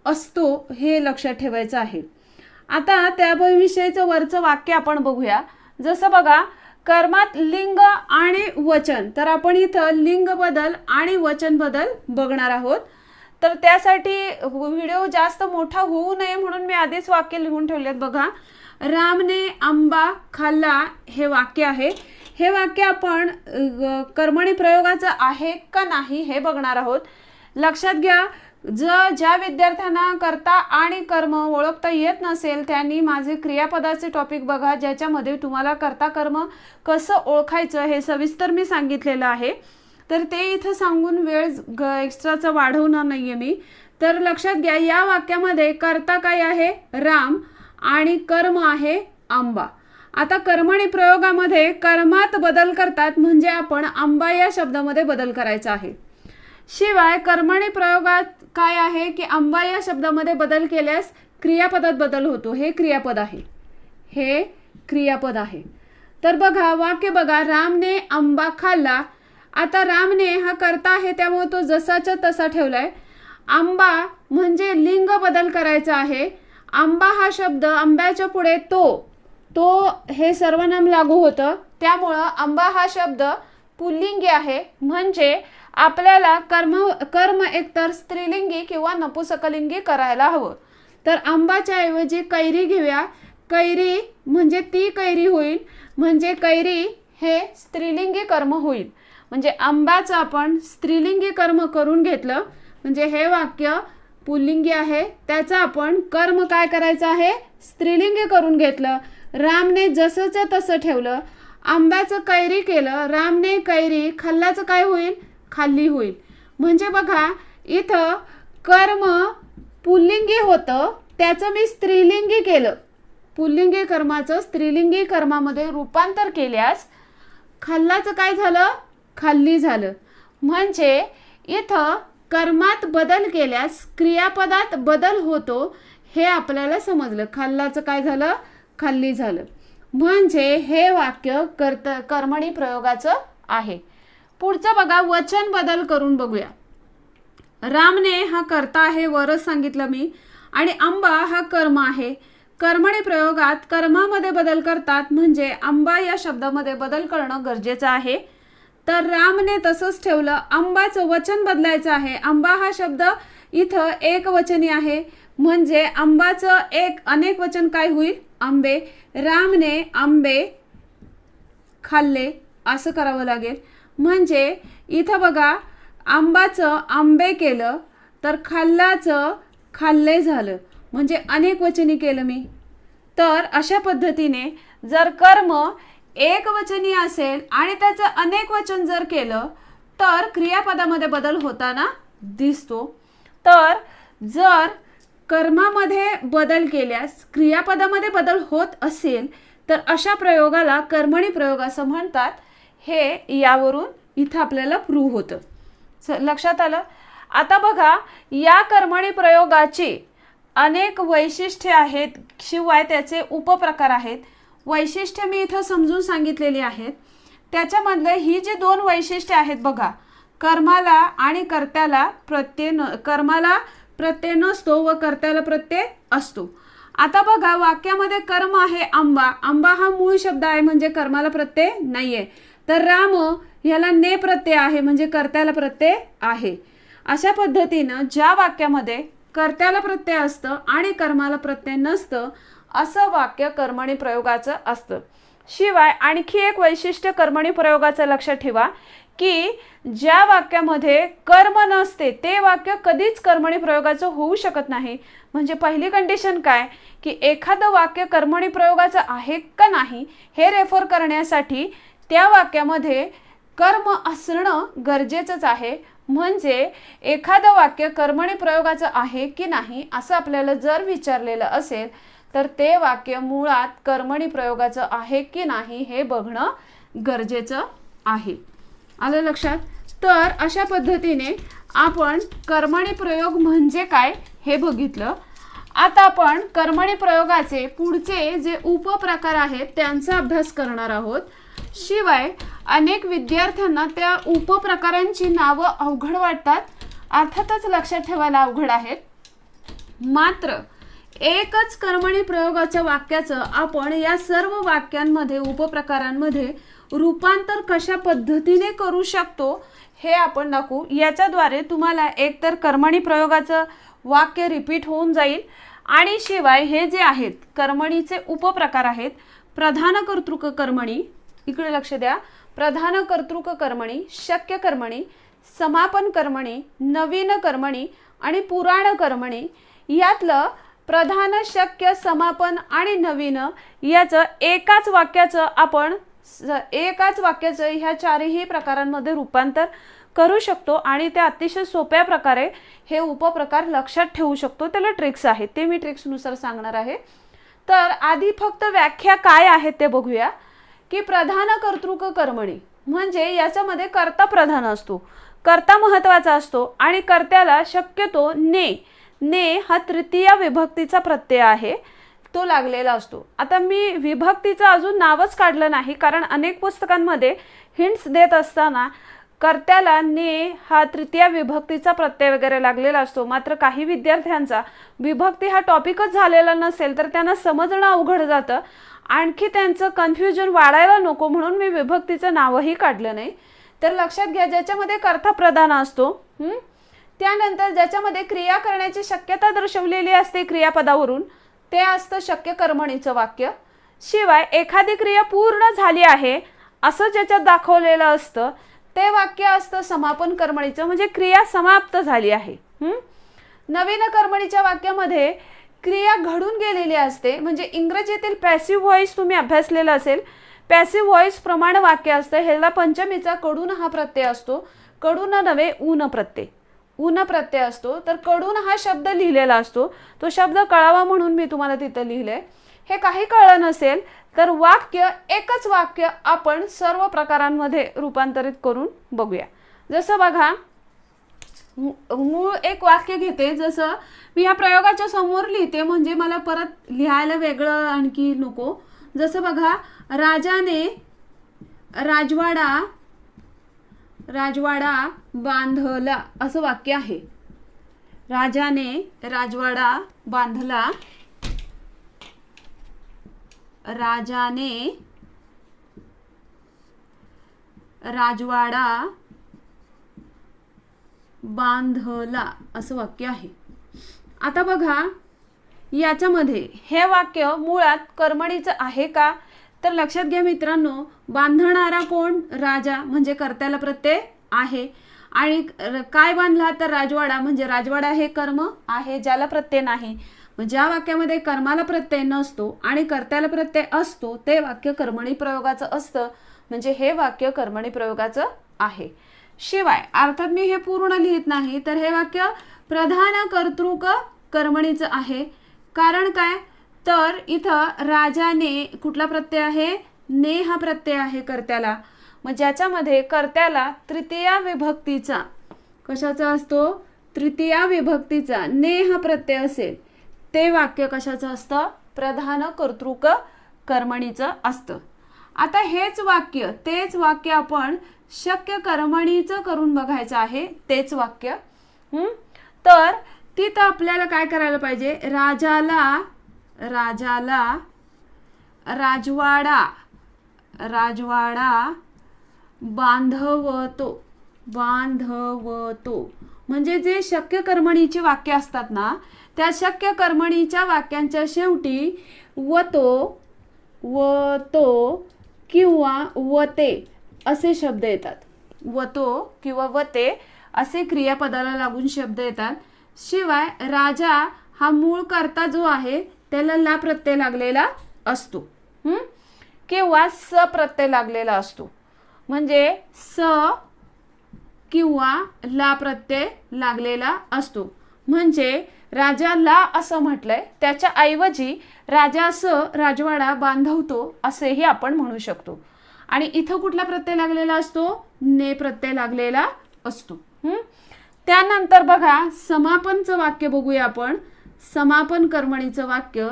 असतो, हे लक्षात ठेवायचं आहे. आता त्याविषयीचं वरचं वाक्य आपण बघूया. जसं बघा, कर्मात लिंग आणि वचन, तर आपण इथं लिंग बदल आणि वचन बदल बघणार आहोत. तर त्यासाठी व्हिडिओ जास्त मोठा होऊ नये म्हणून मी आधीच वाक्य लिहून ठेवलेत. बघा, रामने आंबा खाल्ला हे वाक्य आहे. हे वाक्य आपण कर्मणी प्रयोगाचं आहे का नाही हे बघणार आहोत. लक्षात घ्या, ज्या विद्यार्थ्यांना कर्ता आणि कर्म ओळखता येत नसेल त्यांनी माझे क्रियापदाचे टॉपिक बघा, ज्याच्यामध्ये तुम्हाला कर्ता कर्म कसं ओळखायचं हे सविस्तर मी सांगितलेलं आहे. तर ते इथं सांगून वेळ एक्स्ट्राचा वाढवणार नाहीये मी. तर लक्षात घ्या, या वाक्यामध्ये कर्ता काय आहे राम आणि कर्म आहे आंबा. आता कर्मणी प्रयोगामध्ये कर्मात बदल करतात, म्हणजे आपण आंबा या शब्दामध्ये बदल करायचा आहे. शिवाय कर्मणी प्रयोगात काय आहे की आंबा या शब्दामध्ये बदल केल्यास क्रियापदात बदल होतो. हे क्रियापद आहे, हे क्रियापद आहे. तर बघा, वाक्य बघा, रामने आंबा खाल्ला. आता रामने हा कर्ता आहे त्यामुळे तो जसाच्या तसा ठेवलाय. आंबा म्हणजे लिंग बदल करायचा आहे. आंबा हा शब्द आंब्याच्या पुढे तो हे सर्वनाम लागू होतं, त्यामुळं आंबा हा शब्द पुल्लिंगी आहे. म्हणजे आपल्याला कर्म एकतर स्त्रीलिंगी किंवा नपुसकलिंगी करायला हवं. तर आंबाच्या ऐवजी कैरी घेऊया. कैरी म्हणजे ती कैरी होईल, म्हणजे कैरी हे स्त्रीलिंगी कर्म होईल. म्हणजे आंब्याचं आपण स्त्रीलिंगी कर्म करून घेतलं, म्हणजे हे वाक्य पुल्लिंगी आहे, त्याचं आपण कर्म काय करायचं आहे, स्त्रीलिंगी करून घेतलं. रामने जसंच तसं ठेवलं. आंब्याचं कैरी केलं, रामने कैरी खाल्ल्याचं काय होईल, खाल्ली होईल. म्हणजे बघा इथं कर्म पुल्लिंगी होतं, त्याचं मी स्त्रीलिंगी केलं. पुल्लिंगी कर्माचं स्त्रीलिंगी कर्मामध्ये रूपांतर केल्यास खाल्ल्याचं काय झालं, खाल्ली झालं. म्हणजे इथं कर्मात बदल केल्यास क्रियापदात बदल होतो हे आपल्याला समजलं. खाल्ल्याचं काय झालं, खाल्ली झालं. म्हणजे हे वाक्य कर्मणी प्रयोगाचं आहे. पुढचं बघा, वचन बदल करून बघूया. रामने हा कर्ता आहे, वरच सांगितलं मी, आणि आंबा हा कर्म आहे. कर्मणी प्रयोगात कर्मामध्ये बदल करतात, म्हणजे आंबा या शब्दामध्ये बदल करणं गरजेचं आहे. तर रामने तसंच ठेवलं. आंबाचं वचन बदलायचं आहे. आंबा हा शब्द इथं एक वचनी आहे, म्हणजे आंबाचं अनेक वचन काय होईल, आंबे. रामने आंबे खाल्ले असं करावं लागेल. म्हणजे इथं बघा आंबाचं आंबे केलं तर खाल्ल्याचं खाल्ले झालं, म्हणजे अनेक वचनी केलं मी. तर अशा पद्धतीने जर कर्म एक वचनी असेल आणि त्याचं अनेक वचन जर केलं तर क्रियापदामध्ये बदल होताना दिसतो. तर जर कर्मामध्ये बदल केल्यास क्रियापदामध्ये बदल होत असेल तर अशा प्रयोगाला कर्मणी प्रयोग असं म्हणतात. हे यावरून इथं आपल्याला प्रूव्ह होतं. लक्षात आलं. आता बघा या कर्मणी प्रयोगाची अनेक वैशिष्ट्ये आहेत, शिवाय त्याचे उपप्रकार आहेत. वैशिष्ट्ये मी इथं समजून सांगितलेली आहेत. त्याच्यामधले ही जी दोन वैशिष्ट्ये आहेत बघा, कर्माला आणि कर्त्याला कर्माला प्रत्यय नसतो व कर्त्याला प्रत्यय असतो. आता बघा वाक्यामध्ये कर्म आहे आंबा. आंबा हा मूळ शब्द आहे, म्हणजे कर्माला प्रत्यय नाहीये. तर राम ह्याला ने प्रत्यय आहे, म्हणजे कर्त्याला प्रत्यय आहे. अशा पद्धतीनं ज्या वाक्यामध्ये कर्त्याला प्रत्यय असतं आणि कर्माला प्रत्यय नसतं असं वाक्य कर्मणी प्रयोगाचं असतं. शिवाय आणखी एक वैशिष्ट्य कर्मणी प्रयोगाचं लक्षात ठेवा की ज्या वाक्यामध्ये कर्म नसते ते वाक्य कधीच कर्मणी प्रयोगाचं होऊ शकत नाही. म्हणजे पहिली कंडिशन काय की एखादं वाक्य कर्मणी प्रयोगाचं आहे का नाही हे रेफर करण्यासाठी त्या वाक्यामध्ये कर्म असणं गरजेचंच आहे. म्हणजे एखादं वाक्य कर्मणी प्रयोगाचं आहे की नाही असं आपल्याला जर विचारलेलं असेल तर ते वाक्य मुळात कर्मणी प्रयोगाचं आहे की नाही हे बघणं गरजेचं आहे. आलं लक्षात. तर अशा पद्धतीने आपण कर्मणी प्रयोग म्हणजे काय हे बघितलं. आता आपण कर्मणी प्रयोगाचे पुढचे जे उपप्रकार आहेत त्यांचा अभ्यास करणार आहोत. शिवाय अनेक विद्यार्थ्यांना त्या उपप्रकारांची नावं अवघड वाटतात. अर्थातच लक्षात ठेवायला अवघड आहेत. मात्र एकच कर्मणी प्रयोगाच्या वाक्याचं आपण या सर्व वाक्यांमध्ये उपप्रकारांमध्ये रूपांतर कशा पद्धतीने करू शकतो हे आपण दाखवू. याच्याद्वारे तुम्हाला एकतर कर्मणी प्रयोगाचं वाक्य रिपीट होऊन जाईल आणि शिवाय हे जे आहेत कर्मणीचे उपप्रकार आहेत प्रधान कर्तृक कर्मणी, इकडे लक्ष द्या, प्रधान कर्तृक कर्मणी, शक्य कर्मणी, समापन कर्मणी, नवीन कर्मणी आणि पुराण कर्मणी. यातलं प्रधान, शक्य, समापन आणि नवीन याचं एकाच वाक्याचं ह्या चारही प्रकारांमध्ये रूपांतर करू शकतो आणि ते अतिशय सोप्या प्रकारे हे उपप्रकार लक्षात ठेवू शकतो. त्याला ट्रिक्स आहेत, ते मी ट्रिक्सनुसार सांगणार आहे. तर आधी फक्त व्याख्या काय आहेत ते बघूया की प्रधान कर्तृक कर्मणी म्हणजे याच्यामध्ये कर्ता प्रधान असतो, कर्ता महत्त्वाचा असतो आणि कर्त्याला शक्यतो ने हा तृतीय विभक्तीचा प्रत्यय आहे तो लागलेला असतो. आता मी विभक्तीचं अजून नावच काढलं नाही कारण अनेक पुस्तकांमध्ये हिंट्स देत असताना कर्त्याला ने हा तृतीय विभक्तीचा प्रत्यय वगैरे लागलेला असतो. मात्र काही विद्यार्थ्यांचा विभक्ती हा टॉपिकच झालेला नसेल तर त्यांना समजणं अवघड जातं. आणखी त्यांचं कन्फ्युजन वाढायला नको म्हणून मी विभक्तीचं नावही काढलं नाही. तर लक्षात घ्या ज्याच्यामध्ये कर्ता प्रधान असतो, त्यानंतर ज्याच्यामध्ये क्रिया करण्याची शक्यता दर्शवलेली असते क्रियापदावरून ते असतं शक्य कर्मणीचं वाक्य. शिवाय एखादी क्रिया पूर्ण झाली आहे असं ज्याच्यात दाखवलेलं असतं ते वाक्य असतं समापन कर्मणीचं, म्हणजे क्रिया समाप्त झाली आहे. नवीन कर्मणीच्या वाक्यामध्ये क्रिया घडून गेलेली असते, म्हणजे इंग्रजीतील पॅसिव्ह व्हॉइस तुम्ही अभ्यासलेला असेल. पॅसिव्ह व्हॉइस प्रमाण वाक्य असतं. ह्याला पंचमीचा कडून हा प्रत्यय असतो. कडून नव्हे, ऊन प्रत्यय. ऊन प्रत्यय असतो. तर कडून हा शब्द लिहिलेला असतो. तो शब्द कळावा म्हणून मी तुम्हाला तिथं लिहिलंय. हे काही कळलं नसेल तर वाक्य, एकच वाक्य आपण सर्व प्रकारांमध्ये रूपांतरित करून बघूया. जसं बघा, मूळ एक वाक्य घेते. जसं मी ह्या प्रयोगाच्या समोर लिहिते, म्हणजे मला परत लिहायला वेगळं आणखी नको. जसं बघा, राजाने राजवाडा बांधला असं वाक्य आहे. राजाने राजवाडा बांधला. राजाने राजवाडा बांधला असं वाक्य आहे. आता बघा, याच्यामध्ये हे वाक्य मुळात कर्मणीचं आहे का? तर लक्षात घ्या मित्रांनो, बांधणारा कोण? राजा, म्हणजे कर्त्याला प्रत्यय आहे. आणि काय बांधला? तर राजवाडा, म्हणजे राजवाडा हे कर्म आहे ज्याला प्रत्यय नाही. ज्या वाक्यामध्ये कर्माला प्रत्यय नसतो आणि कर्त्याला प्रत्यय असतो ते वाक्य कर्मणी प्रयोगाचं असतं, म्हणजे हे वाक्य कर्मणी प्रयोगाचं आहे. शिवाय अर्थात मी हे पूर्ण लिहित नाही, तर हे वाक्य प्रधान कर्तृक कर्मणीचं आहे. कारण काय? तर इथं राजाने कुठला प्रत्यय आहे? ने हा प्रत्यय आहे कर्त्याला. मग ज्याच्यामध्ये कर्त्याला तृतीया विभक्तीचा, कशाचा असतो? तृतीया विभक्तीचा ने हा प्रत्यय असेल ते वाक्य कशाचं असतं? प्रधान कर्तृक कर्मणीचं असतं. आता हेच वाक्य, तेच वाक्य आपण शक्य कर्मणीचं करून बघायचं आहे. तेच वाक्य. तर तिथं आपल्याला काय करायला पाहिजे? राजाला राजवाडा बांधवतो. म्हणजे जे शक्य कर्मणीची वाक्य असतात ना, त्या शक्य कर्मणीच्या वाक्यांच्या शेवटी वतो किंवा वते असे शब्द येतात. वतो किंवा वते असे क्रियापदाला लागून शब्द येतात. शिवाय राजा हा मूळ कर्ता जो आहे त्याला ला प्रत्यय लागलेला असतो, किंवा स प्रत्यय लागलेला असतो. म्हणजे स किंवा ला प्रत्यय लागलेला असतो. म्हणजे राजाला असं म्हटलंय, त्याच्या ऐवजी राजा स राजवाडा बांधवतो असेही आपण म्हणू शकतो. आणि इथं कुठला प्रत्यय लागलेला असतो? ने प्रत्यय लागलेला असतो. त्यानंतर बघा, समापनचं वाक्य बघूया आपण. समापन कर्मणीचं वाक्य.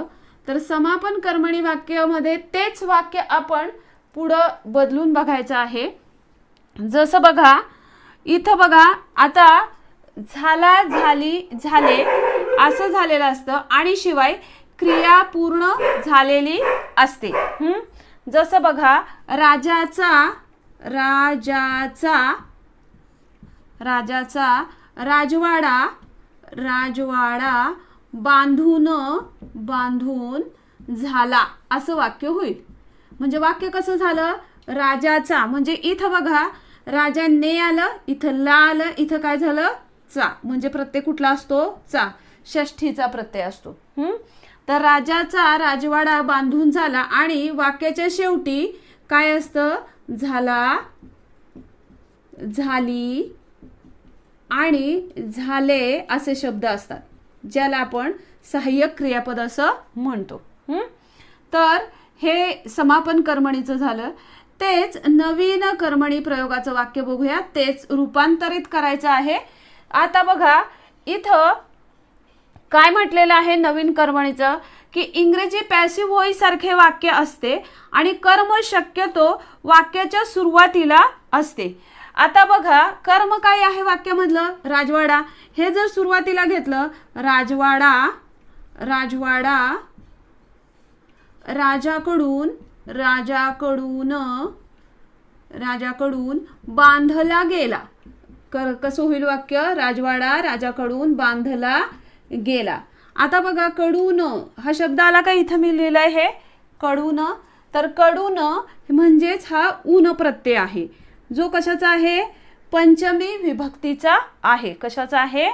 तर समापन कर्मणी वाक्यामध्ये तेच वाक्य आपण पुढं बदलून बघायचं आहे. जसं बघा, इथं बघा, आता झाला, झाली, झाले असं झालेलं असतं आणि शिवाय क्रिया पूर्ण झालेली असते. जसं बघा, राजाचा राजवाडा बांधून झाला असं वाक्य होईल. म्हणजे वाक्य कसं झालं? राजाचा, म्हणजे इथं बघा राजाने आलं, इथं ला आलं, इथं काय झालं? चा, म्हणजे प्रत्यय कुठला असतो? चा, षष्ठीचा प्रत्यय असतो. तर राजाचा राजवाडा बांधून झाला आणि वाक्याच्या शेवटी काय असतं? झाला, झाली आणि झाले असे शब्द असतात, ज्याला आपण सहाय्यक क्रियापद असं म्हणतो. तर हे समापन कर्मणीचं झालं. तेच नवीन कर्मणी प्रयोगाचं वाक्य बघूया. तेच रूपांतरित करायचं आहे. आता बघा, इथं काय म्हटलेलं आहे नवीन कर्मणीचं, की इंग्रजी पॅसिव्ह व्हॉइस सारखे वाक्य असते आणि कर्म शक्यतो वाक्याच्या सुरुवातीला असते. आता बघा, कर्म काय आहे वाक्यामधलं? राजवाडा. हे जर सुरुवातीला घेतलं, राजवाडा राजाकडून बांधला गेला. कसं होईल वाक्य? राजवाडा राजाकडून बांधला गेला. आता बघा, कडून हा शब्द आला का? इथं मी लिहिलंय हे कडून. तर कडून म्हणजेच हा ऊन प्रत्यय आहे, जो कशाचा आहे, पंचमी विभक्तीचा आहे. कशाचा आहे,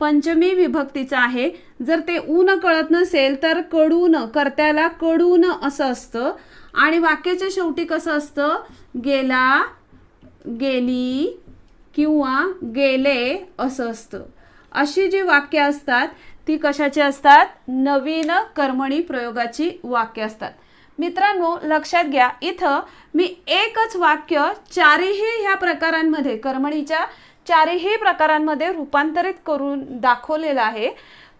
पंचमी विभक्तीचा आहे. जर ते ऊन कळत नसेल तर कडून, कर्त्याला कडून असं असतं आणि वाक्याच्या शेवटी कसं असतं, गेला, गेली किंवा गेले असं असतं. अशी जी वाक्य असतात ती कशाची असतात, नवीन कर्मणी प्रयोगाची वाक्य असतात. मित्रांनो लक्षात घ्या, इथं मी एकच वाक्य चारही ह्या प्रकारांमध्ये, कर्मणीच्या चारही प्रकारांमध्ये रूपांतरित करून दाखवलेलं आहे.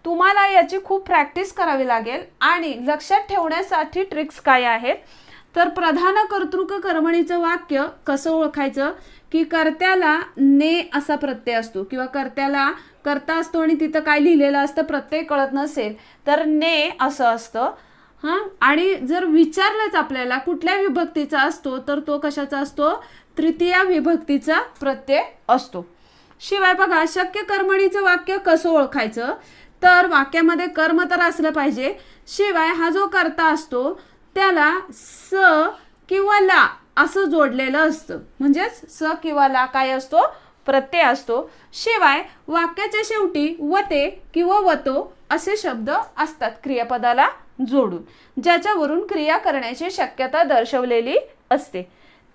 तुम्हाला याची खूप प्रॅक्टिस करावी लागेल. आणि लक्षात ठेवण्यासाठी ट्रिक्स काय आहेत, तर प्रधान कर्तृक कर्मणीचं वाक्य कसं ओळखायचं, की कर्त्याला ने असा प्रत्यय असतो किंवा कर्त्याला कर्ता असतो आणि तिथं काय लिहिलेलं असतं प्रत्यय कळत नसेल तर ने असं असतं. आणि जर विचारलंच आपल्याला कुठल्या विभक्तीचा असतो तर तो कशाचा असतो, तृतीय विभक्तीचा प्रत्यय असतो. शिवाय बघा, शक्य कर्मणीचं वाक्य कसं ओळखायचं, तर वाक्यामध्ये कर्म तर असलं पाहिजे, शिवाय हा जो कर्ता असतो त्याला स किंवा ला असं जोडलेलं असतं. म्हणजेच स किंवा ला काय असतो, प्रत्यय असतो. शिवाय वाक्याच्या शेवटी वते किंवा वतो असे शब्द असतात क्रियापदाला जोडून, ज्याच्यावरून क्रिया करण्याची शक्यता दर्शवलेली असते.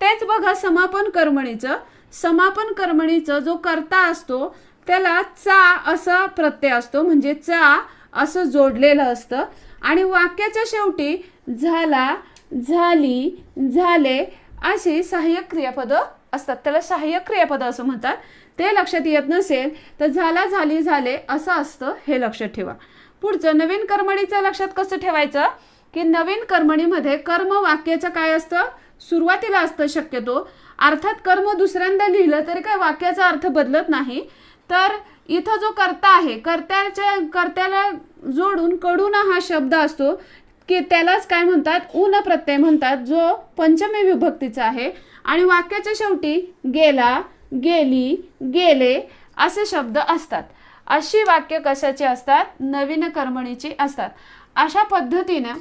तेच बघा समापन कर्मणीचं. समापन कर्मणीचं जो कर्ता असतो त्याला चा असा प्रत्यय असतो, म्हणजे चा असं जोडलेलं असतं आणि वाक्याच्या शेवटी झाला, झाली, झाले अशी सहाय्यक क्रियापद असतात. त्याला सहाय्यक क्रियापद असं म्हणतात. ते लक्षात येत नसेल तर झाला, झाली, झाले असं असतं, हे लक्षात ठेवा. पुढचं नवीन कर्मणीचं लक्षात कसं ठेवायचं, की नवीन कर्मणीमध्ये कर्म वाक्याचं काय असतं, सुरुवातीला असतं शक्यतो. अर्थात कर्म दुसऱ्यांदा लिहिलं तरी काय वाक्याचा अर्थ बदलत नाही. तर इथं जो कर्ता आहे, कर्त्याला जोडून कडून हा शब्द असतो की त्यालाच काय म्हणतात, ऊन प्रत्यय म्हणतात, जो पंचमी विभक्तीचा आहे. आणि वाक्याच्या शेवटी गेला, गेली, गेले असे शब्द असतात. अशी वाक्य कशाची असतात, नवीन कर्मणीची असतात. अशा पद्धतीने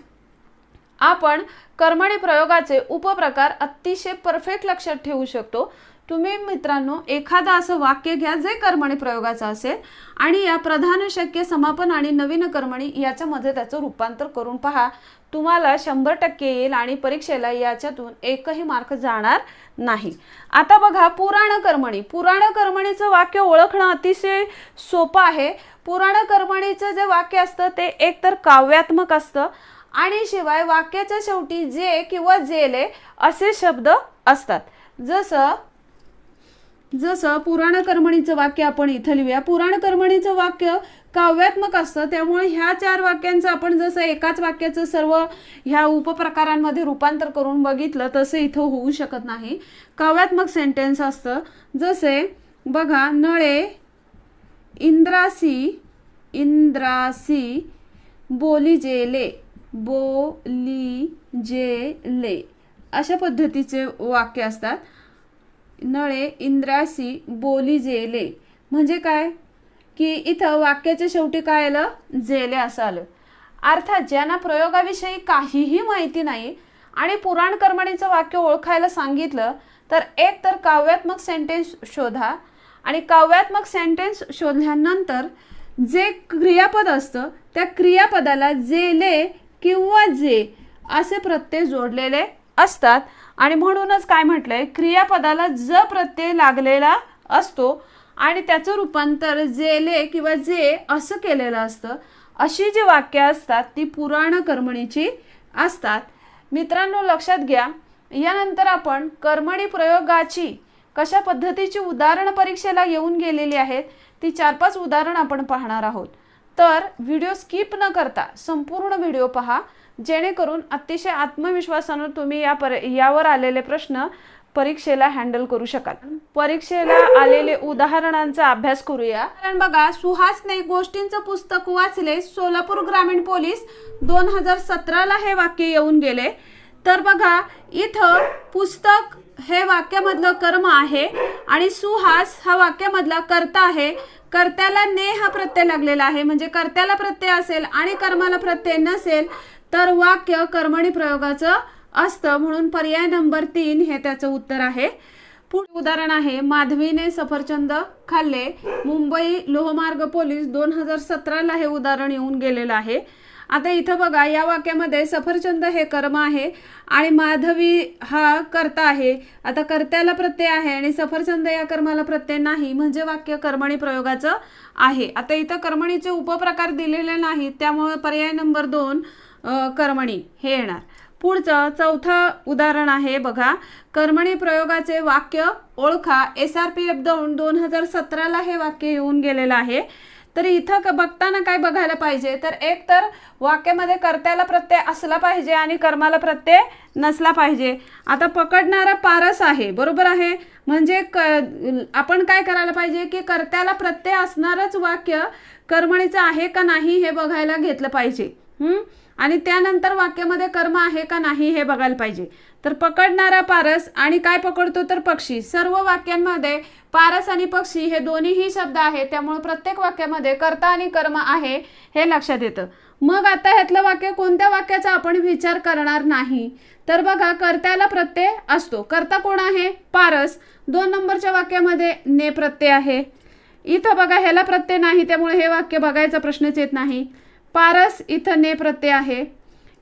आपण कर्मणी प्रयोगाचे उपप्रकार अतिशय परफेक्ट लक्षात ठेवू शकतो. तुम्ही मित्रांनो एखादा असं वाक्य घ्या जे कर्मणी प्रयोगाचं असेल आणि या प्रधान, शक्य, समापन आणि नवीन कर्मणी याच्यामध्ये त्याचं रूपांतर करून पहा. तुम्हाला 100% येईल आणि परीक्षेला याच्यातून एकही मार्क जाणार नाही. आता बघा पुराण कर्मणी. पुराण कर्मणीचं वाक्य ओळखणं अतिशय सोपं आहे. पुराण कर्मणीचं जे वाक्य असतं ते एकतर काव्यात्मक असतं आणि शिवाय वाक्याच्या शेवटी जे किंवा जेले असे शब्द असतात. जसं पुराण कर्मणीचं वाक्य आपण इथं लिहूया. पुराण कर्मणीचं वाक्य काव्यात्मक असतं, त्यामुळे ह्या चार वाक्यांचं आपण जसं एकाच वाक्याचं सर्व ह्या उपप्रकारांमध्ये रूपांतर करून बघितलं तसं इथं होऊ शकत नाही. काव्यात्मक सेंटेन्स असतं. जसे बघा, नळे इंद्रासी, इंद्रासी बोली जेले, बोली जेले अशा पद्धतीचे वाक्य असतात. नळे इंद्रासी बोली जेले म्हणजे काय, की इथं वाक्याच्या शेवटी काय आलं, जेले असं आलं. अर्थात ज्यांना प्रयोगाविषयी काहीही माहिती नाही आणि पुराण कर्मणीचं वाक्य ओळखायला सांगितलं तर एक तर काव्यात्मक सेंटेन्स शोधा आणि काव्यात्मक सेंटेन्स शोधल्यानंतर जे क्रियापद असतं त्या क्रियापदाला जेले किंवा जे असे प्रत्यय जोडलेले असतात. आणि म्हणूनच काय म्हटलंय, क्रियापदाला ज प्रत्यय लागलेला असतो आणि त्याचं रूपांतर जेले किंवा जे असं केलेलं असतं. अशी जी वाक्य असतात ती पुराण कर्मणीची असतात. मित्रांनो लक्षात घ्या, यानंतर आपण कर्मणी प्रयोगाची कशा पद्धतीची उदाहरण परीक्षेला येऊन गेलेली आहेत ती 4-5 उदाहरण आपण पाहणार आहोत. तर व्हिडिओ स्किप न करता संपूर्ण व्हिडिओ पहा, जेणेकरून अतिशय आत्मविश्वासाने तुम्ही यावर आलेले प्रश्न परीक्षेला हँडल करू शकाल. परीक्षेला आलेले उदाहरणांचा अभ्यास करूया. कारण बघा, सुहासने गोष्टींचं पुस्तक वाचले, सोलापूर ग्रामीण पोलीस 2017 ला हे वाक्य येऊन गेले. तर बघा, इथं पुस्तक हे वाक्यामधलं कर्म आहे आणि सुहास हा वाक्यामधला कर्ता आहे. कर्त्याला ने हा प्रत्यय लागलेला आहे, म्हणजे कर्त्याला प्रत्यय असेल आणि कर्माला प्रत्यय नसेल तर वाक्य कर्मणी प्रयोगाचं असतं, म्हणून पर्याय नंबर 3 हे त्याचं उत्तर आहे. पुढे उदाहरण आहे, माधवीने सफरचंद खाल्ले. मुंबई लोहमार्ग पोलीस 2017ला हे उदाहरण येऊन गेलेलं आहे. आता इथं बघा, या वाक्यामध्ये सफरचंद हे कर्म आहे आणि माधवी हा कर्ता आहे. आता कर्त्याला प्रत्यय आहे आणि सफरचंद या कर्माला प्रत्यय नाही, म्हणजे वाक्य कर्मणी प्रयोगाचं आहे. आता इथं कर्मणीचे उपप्रकार दिलेले नाहीत, त्यामुळे पर्याय नंबर 2 कर्मणी हे येणार. पुढचं चौथं उदाहरण आहे बघा, कर्मणी प्रयोगाचे वाक्य ओळखा. SRPF 2017ला हे वाक्य येऊन गेलेलं आहे. तर इथं बघताना काय बघायला पाहिजे, तर एक तर वाक्यामध्ये कर्त्याला प्रत्यय असला पाहिजे आणि कर्माला प्रत्यय नसला पाहिजे. आता पकडणारा पारस आहे, बरोबर आहे, म्हणजे आपण काय करायला पाहिजे की कर्त्याला प्रत्यय असणारच वाक्य कर्मणीचं आहे का नाही हे बघायला घेतलं पाहिजे. आणि त्यानंतर वाक्यामध्ये कर्म आहे का नाही हे बघायला पाहिजे. तर पकडणारा पारस आणि काय पकडतो तर पक्षी. सर्व वाक्यांमध्ये पारस आणि पक्षी हे दोन्हीही शब्द आहेत, त्यामुळे प्रत्येक वाक्यामध्ये कर्ता आणि कर्म आहे हे लक्षात येतं. मग आता ह्यातलं वाक्य कोणत्या वाक्याचा आपण विचार करणार नाही, तर बघा कर्त्याला प्रत्यय असतो. कर्ता कोण आहे? पारस. 2 नंबरच्या वाक्यामध्ये ने प्रत्यय आहे. इथं बघा ह्याला प्रत्यय नाही, त्यामुळे हे वाक्य बघायचा प्रश्नच येत नाही. पारस इथं ने प्रत्यय आहे,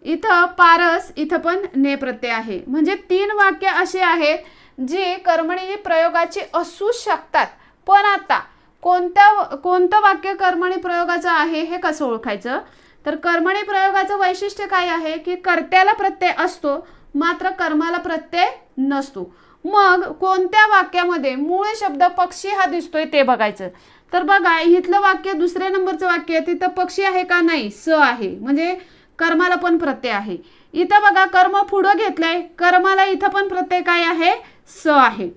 इथं पारस इथं पण ने प्रत्यय आहे. म्हणजे 3 वाक्य असे आहेत जे कर्मणी प्रयोगाची असू शकतात. पण आता कोणतं वाक्य कर्मणी प्रयोगाचं आहे हे कसं ओळखायचं, तर कर्मणी प्रयोगाचं वैशिष्ट्य काय आहे की कर्त्याला प्रत्यय असतो मात्र कर्माला प्रत्यय नसतो. मग कोणत्या वाक्यामध्ये मूळ शब्द पक्षी हा दिसतोय ते बघायचं. तर बघा इथलं वाक्य 2 नंबरचं वाक्य, तिथं पक्षी आहे का नाही, स आहे, म्हणजे कर्माला पण प्रत्यय आहे. इथं बघा कर्म पुढं घेतलंय, कर्माला इथं पण प्रत्यय काय आहे, स आहे.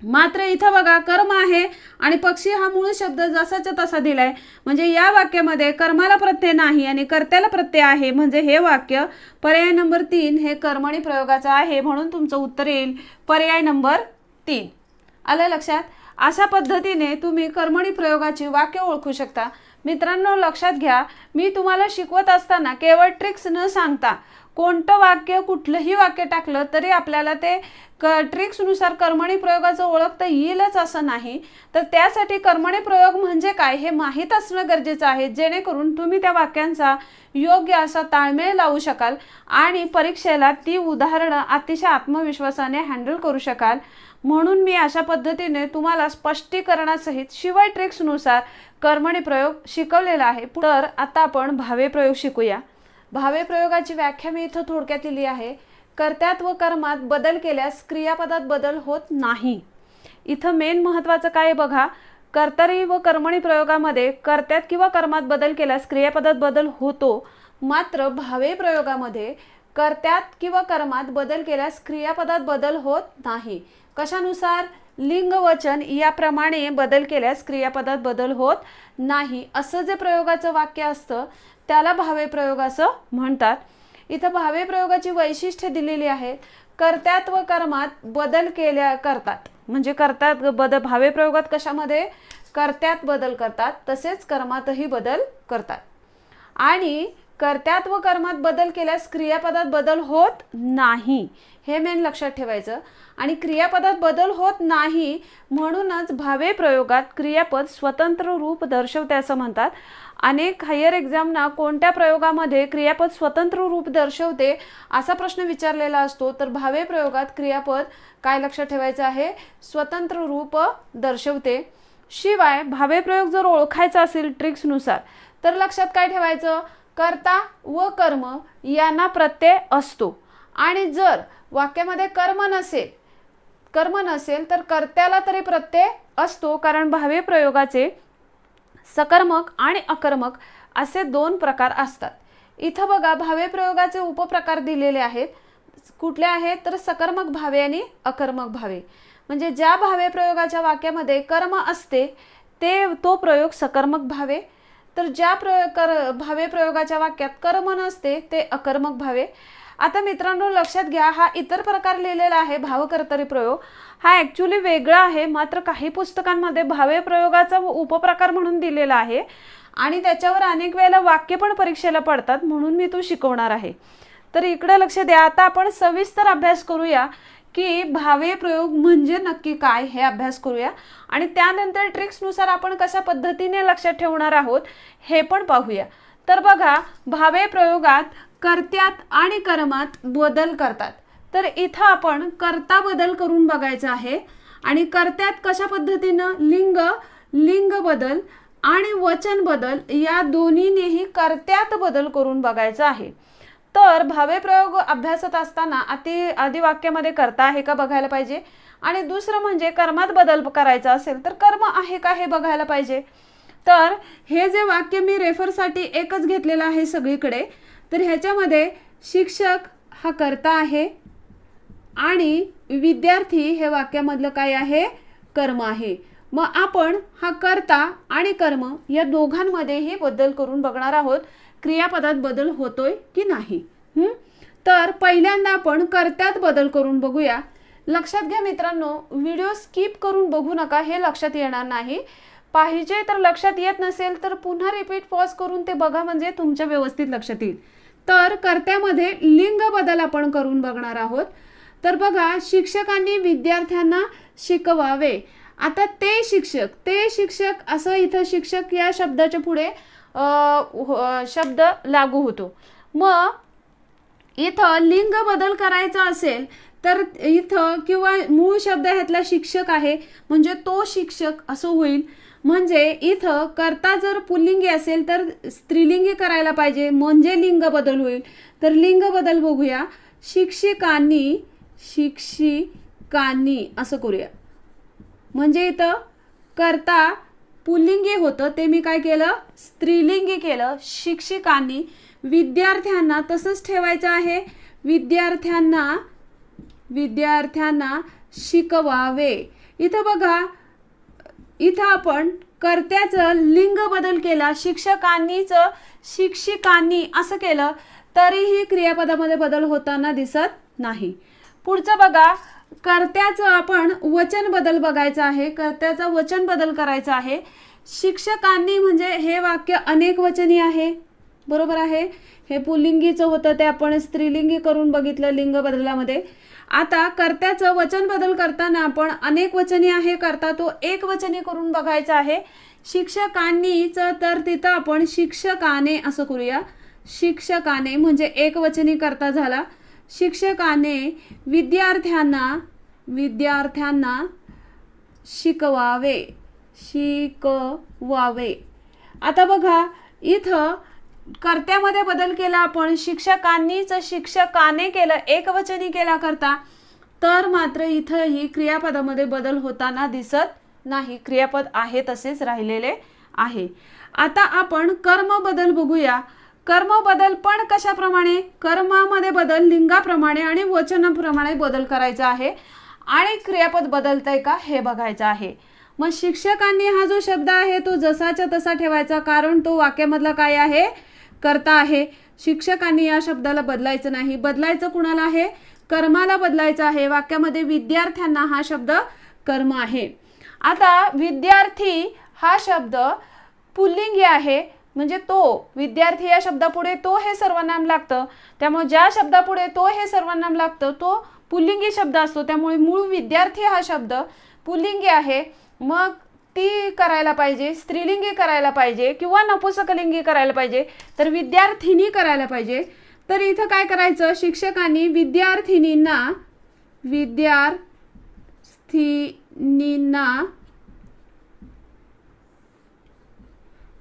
मात्र इथं बघा कर्म आहे आणि पक्षी हा मूळ शब्द जसाच्या तसा दिलाय, म्हणजे या वाक्यामध्ये कर्माला प्रत्यय नाही आणि कर्त्याला प्रत्यय आहे, म्हणजे हे वाक्य पर्याय नंबर 3 हे कर्मणी प्रयोगाचं आहे. म्हणून तुमचं उत्तर येईल पर्याय नंबर 3. आलं लक्षात? अशा पद्धतीने तुम्ही कर्मणी प्रयोगाची वाक्य ओळखू शकता. मित्रांनो लक्षात घ्या, मी तुम्हाला शिकवत असताना केवळ ट्रिक्स न सांगता कोणतं वाक्य कुठलंही वाक्य टाकलं तरी आपल्याला ते ट्रिक्सनुसार कर्मणी प्रयोगाचं ओळखता येईलच असं नाही. तर त्यासाठी कर्मणी प्रयोग म्हणजे काय हे माहीत असणं गरजेचं आहे, जेणेकरून तुम्ही त्या वाक्यांचा योग्य असा ताळमेळ लावू शकाल आणि परीक्षेला ती उदाहरणं अतिशय आत्मविश्वासाने हँडल करू शकाल. म्हणून मी अशा पद्धतीने तुम्हाला स्पष्टीकरणासहित शिवाय ट्रिक्सनुसार कर्मणी प्रयोग शिकवलेला आहे. तर आता आपण भावे प्रयोग शिकूया. भावे प्रयोगाची व्याख्या मी इथं थोडक्यात लिहिली आहे. कर्त्यात व कर्मात बदल केल्यास क्रियापदात बदल होत नाही. इथं मेन महत्त्वाचं काय बघा, कर्तरी व कर्मणी प्रयोगामध्ये कर्त्यात किंवा कर्मात बदल केल्यास क्रियापदात बदल होतो, मात्र भावे प्रयोगामध्ये कर्त्यात किंवा कर्मात बदल केल्यास क्रियापदात बदल होत नाही. कशानुसार? लिंग वचन याप्रमाणे बदल केल्यास क्रियापदात बदल होत नाही. असं जे प्रयोगाचं वाक्य असतं त्याला भावे प्रयोग असं म्हणतात. इथं भावे प्रयोगाची वैशिष्ट्ये दिलेली आहेत. कर्त्यात व कर्मात बदल करतात, म्हणजे भावे प्रयोगात कशामध्ये? कर्त्यात बदल करतात, तसेच कर्मातही बदल करतात. आणि कर्त्यात व कर्मात बदल केल्यास क्रियापदात बदल होत नाही, हे मेन लक्षात ठेवायचं. आणि क्रियापदात बदल होत नाही म्हणूनच भावे प्रयोगात क्रियापद स्वतंत्र रूप दर्शवते असं म्हणतात. अनेक हायर एक्झामना कोणत्या प्रयोगामध्ये क्रियापद स्वतंत्र रूप दर्शवते असा प्रश्न विचारलेला असतो, तर भावे प्रयोगात क्रियापद काय लक्षात ठेवायचं आहे? स्वतंत्र रूप दर्शवते. शिवाय भावे प्रयोग जर ओळखायचा असेल ट्रिक्सनुसार तर लक्षात काय ठेवायचं? कर्ता व कर्म यांना प्रत्यय असतो आणि जर वाक्यामध्ये कर्म नसेल तर कर्त्याला तरी प्रत्यय असतो, कारण भावे प्रयोगाचे सकर्मक आणि अकर्मक असे 2 प्रकार असतात. इथं बघा भावे प्रयोगाचे उपप्रकार दिलेले आहेत. कुठले आहेत? तर सकर्मक भावे आणि अकर्मक भावे. म्हणजे ज्या भावे प्रयोगाच्या वाक्यामध्ये कर्म असते तो प्रयोग सकर्मक भावे, तर ज्या भावे प्रयोगाच्या वाक्यात कर्म नसते ते अकर्मक भावे. आता मित्रांनो लक्षात घ्या, हा इतर प्रकार लिहिलेला आहे भावकर्तरी प्रयोग, हा ॲक्च्युली वेगळा आहे. मात्र काही पुस्तकांमध्ये भावे प्रयोगाचा उपप्रकार म्हणून दिलेला आहे आणि त्याच्यावर अनेक वेळेला वाक्य पण परीक्षेला पडतात, म्हणून मी तो शिकवणार आहे. तर इकडे लक्ष द्या. आता आपण सविस्तर अभ्यास करूया की भावे प्रयोग म्हणजे नक्की काय हे अभ्यास करूया आणि त्यानंतर ट्रिक्सनुसार आपण कशा पद्धतीने लक्षात ठेवणार आहोत हे पण पाहूया. तर बघा, भावे प्रयोगात कर्त्यात आणि कर्मात बदल करतात. तर इथं आपण कर्ता बदल करून बघायचा आहे आणि कर्त्यात कशा पद्धतीनं लिंग बदल आणि वचन बदल या दोन्हीनेही कर्त्यात बदल करून बघायचा आहे. तर भावे प्रयोग अभ्यासत असताना आधी वाक्यामध्ये कर्ता आहे का बघायला पाहिजे आणि दुसरं म्हणजे कर्मात बदल करायचा असेल तर कर्म आहे का हे बघायला पाहिजे. तर हे जे वाक्य मी रेफरसाठी एकच घेतलेलं आहे सगळीकडे, तर ह्याच्यामध्ये शिक्षक हा कर्ता आहे आणि विद्यार्थी हे वाक्यामधलं काय आहे, कर्म आहे. मग आपण हा कर्ता आणि कर्म या दोघांमध्येही बदल करून बघणार आहोत, क्रियापदात बदल होतोय की नाही. तर पहिल्यांदा आपण कर्त्यात बदल करून बघूया. लक्षात घ्या मित्रांनो, व्हिडिओ स्किप करून बघू नका, हे लक्षात येणार नाही. पाहिजे तर लक्षात येत नसेल तर पुन्हा रिपीट पॉज करून ते बघा, म्हणजे तुमच्या व्यवस्थित लक्षात येईल. तर कर्त्यामध्ये लिंग बदल आपण करून बघणार आहोत. तर बघा, शिक्षकांनी विद्यार्थ्यांना शिकवावे. आता ते शिक्षक असं इथं शिक्षक या शब्दाच्या पुढे शब्द लागू होतो. मग इथं लिंग बदल करायचा असेल तर इथं किंवा मूळ शब्द ह्यातला शिक्षक आहे म्हणजे तो शिक्षक असं होईल. म्हणजे इथं कर्ता जर पुल्लिंगी असेल तर स्त्रीलिंगी करायला पाहिजे, म्हणजे लिंग बदल होईल. तर लिंग बदल बघूया. शिक्षिकांनी असं करूया. म्हणजे इथं कर्ता पुल्लिंगी होतं ते मी काय केलं, स्त्रीलिंगी केलं. शिक्षिकांनी विद्यार्थ्यांना तसंच ठेवायचं आहे, विद्यार्थ्यांना शिकवावे. इथं बघा, इथं आपण कर्त्याचं लिंग बदल केला, शिक्षिकांनी असं केलं तरीही क्रियापदामध्ये बदल होताना दिसत नाही. पुढचं बघा, कर्त्याचं आपण वचन बदल बघायचं आहे, कर्त्याचा वचन बदल करायचा आहे. शिक्षकांनी म्हणजे हे वाक्य अनेक वचनी आहे, बरोबर आहे. हे पुल्लिंगीचं होतं ते आपण स्त्रीलिंगी करून बघितलं लिंग बदलामध्ये. आता कर्त्याचं वचन बदल करताना आपण अनेक वचनी आहे कर्ता, तो एक वचनी करून बघायचा आहे. शिक्षकांनीचं तर तिथं आपण शिक्षकाने असं करूया. शिक्षकाने म्हणजे एक वचनी कर्ता झाला. शिक्षकाने विद्यार्थ्यांना शिकवावे. आता बघा, इथं कर्त्यामध्ये बदल केला आपण, शिक्षकाने केलं, एक वचनी केला करता, तर मात्र इथं ही क्रियापदामध्ये बदल होताना दिसत नाही. क्रियापद आहे तसेच राहिलेले आहे. आता आपण कर्म बदल बघूया. कर्म बदल पण कशाप्रमाणे, कर्मामध्ये बदल लिंगाप्रमाणे आणि वचनाप्रमाणे बदल करायचा आहे आणि क्रियापद बदलतंय का हे बघायचं आहे. मग शिक्षकांनी हा जो शब्द आहे तो जसाच्या तसा ठेवायचा, कारण तो वाक्यामधला काय आहे, कर्ता आहे. शिक्षकांनी या शब्दाला बदलायचं नाही. बदलायचं कुणाला आहे, कर्माला बदलायचं आहे. वाक्यामध्ये विद्यार्थ्यांना हा शब्द कर्म आहे. आता विद्यार्थी हा शब्द पुल्लिंगी आहे, म्हणजे तो विद्यार्थी या शब्दापुढे तो हे सर्वनाम लागतं. त्यामुळे ज्या शब्दापुढे तो हे सर्वनाम लागतं तो पुल्लिंगी शब्द असतो. त्यामुळे मूळ विद्यार्थी हा शब्द पुल्लिंगी आहे. मग ती करायला पाहिजे, स्त्रीलिंगी करायला पाहिजे किंवा नपुंसकलिंगी करायला पाहिजे, तर विद्यार्थिनी करायला पाहिजे. तर इथं काय करायचं, शिक्षकांनी विद्यार्थिनींना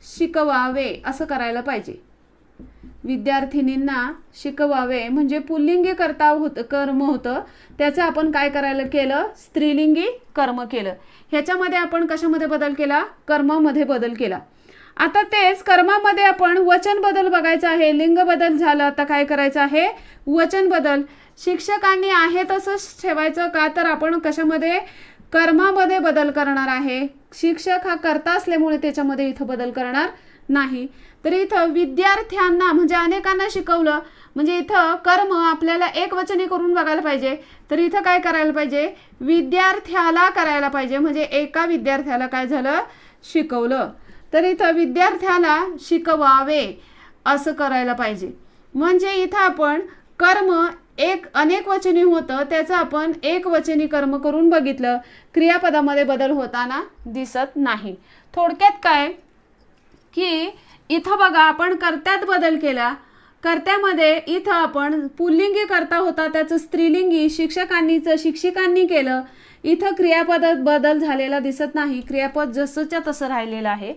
शिकवावे असं करायला पाहिजे. विद्यार्थिनींना शिकवावे म्हणजे पुल्लिंगी कर्म होतं, त्याचं आपण काय करायला केलं, स्त्रीलिंगी कर्म केलं. ह्याच्यामध्ये आपण कशामध्ये बदल केला, कर्मामध्ये बदल केला. आता तेच कर्मामध्ये आपण वचन बदल बघायचा आहे. लिंग बदल झाला, आता काय करायचं आहे, वचन बदल. शिक्षकांनी आहे तसंच ठेवायचं का, तर आपण कशामध्ये, कर्मामध्ये बदल करणार आहे. शिक्षक हा कर्ता असल्यामुळे त्याच्यामध्ये इथं बदल करणार नाही. तर इथं विद्यार्थ्यांना म्हणजे अनेकांना शिकवलं, म्हणजे इथं कर्म आपल्याला एक वचनी करून बघायला पाहिजे. तर इथं काय करायला पाहिजे, विद्यार्थ्याला करायला पाहिजे, म्हणजे एका विद्यार्थ्याला काय झालं, शिकवलं. तर इथं विद्यार्थ्याला शिकवावे असं करायला पाहिजे. म्हणजे इथं आपण कर्म एक अनेक वचनी होतं त्याचं आपण एक वचनी कर्म करून बघितलं, क्रियापदामध्ये बदल होताना दिसत नाही. थोडक्यात काय की इथं बघा आपण कर्त्यात बदल केला. कर्त्यामध्ये इथं आपण पुल्लिंगी कर्ता होता त्याचं स्त्रीलिंगी शिक्षकांनीचं शिक्षिकांनी केलं. इथं क्रियापदात बदल झालेला दिसत नाही, क्रियापद जसंच्या तसं राहिलेलं आहे.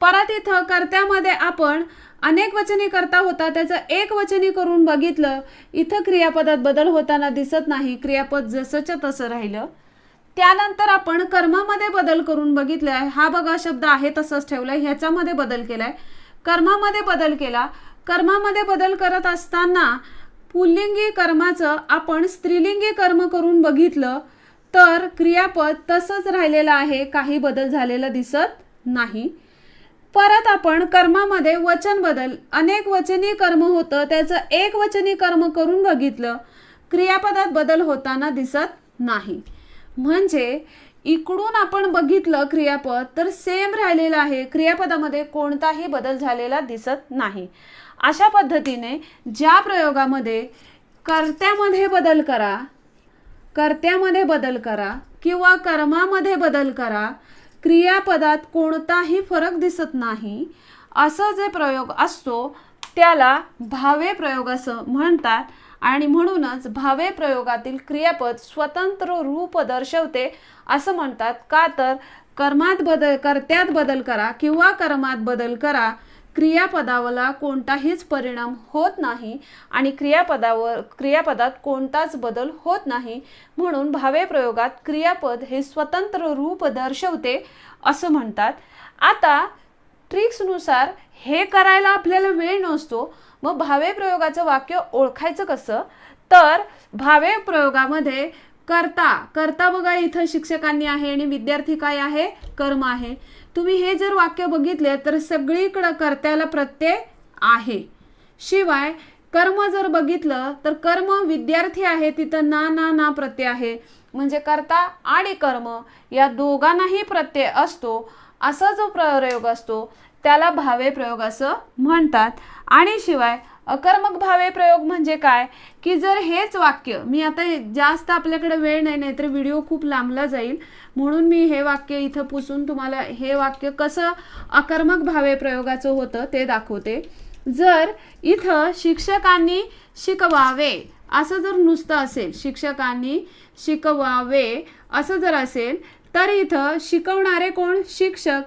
परत इथं कर्त्यामध्ये आपण अनेक वचनी कर्ता होता त्याचं एक वचनी करून बघितलं. इथं क्रियापदात बदल होताना दिसत नाही, क्रियापद जसंच्या तसं राहिलं. त्यानंतर आपण कर्मामध्ये बदल करून बघितलाय. हा बघा शब्द आहे तसंच ठेवलाय, ह्याच्यामध्ये बदल केलाय. कर्मामध्ये बदल केला. कर्मामध्ये बदल करत असताना पुल्लिंगी कर्माचं आपण स्त्रीलिंगी कर्म करून बघितलं तर क्रियापद तसंच राहिलेलं आहे, काही बदल झालेला दिसत नाही. परत आपण कर्मामध्ये वचन बदल, अनेक वचनी कर्म होतं त्याचं एक वचनी कर्म करून बघितलं, क्रियापदात बदल होताना दिसत नाही. म्हणजे इकडून आपण बघितलं क्रियापद तर सेम राहिलेलं आहे, क्रियापदामध्ये कोणताही बदल झालेला दिसत नाही. अशा पद्धतीने ज्या प्रयोगामध्ये कर्त्यामध्ये बदल करा, कर्त्यामध्ये बदल करा किंवा कर्मामध्ये बदल करा, क्रियापदात कोणताही फरक दिसत नाही, असं जे प्रयोग असतो त्याला भावे प्रयोग असं म्हणतात. आणि म्हणूनच भावे प्रयोगातील क्रियापद स्वतंत्र रूप दर्शवते असं म्हणतात. का तर कर्त्यात बदल करा किंवा कर्मात बदल करा, क्रियापदावरला कोणताहीच परिणाम होत नाही आणि क्रियापदात कोणताच बदल होत नाही. म्हणून भावे प्रयोगात क्रियापद हे स्वतंत्र रूप दर्शवते असं म्हणतात. आता ट्रिक्सनुसार हे करायला आपल्याला वेळ नसतो, मग भावे प्रयोगाचं वाक्य ओळखायचं कसं? तर भावे प्रयोगामध्ये कर्ता बघा इथं शिक्षकांनी आहे आणि विद्यार्थी काय आहे? कर्म आहे. तुम्ही हे जर वाक्य बघितले तर सगळीकडे कर्त्याला प्रत्यय आहे. शिवाय कर्म जर बघितलं तर कर्म विद्यार्थी आहे तिथं ना प्रत्यय आहे. म्हणजे कर्ता आणि कर्म या दोघांनाही प्रत्यय असतो. असा जो प्रयोग असतो त्याला भावे प्रयोग असं म्हणतात. आणि शिवाय अकर्मक भावे प्रयोग म्हणजे काय की जर हेच वाक्य मी आता जास्त आपल्याकडे वेळ नाही तर व्हिडिओ खूप लांबला जाईल, म्हणून मी हे वाक्य इथं पुसून तुम्हाला हे वाक्य कसं अकर्मक भावे प्रयोगाचं होतं ते दाखवते. जर इथं शिक्षकांनी शिकवावे असं जर नुसतं असेल, शिक्षकांनी शिकवावे असं जर असेल तर इथं शिकवणारे कोण? शिक्षक.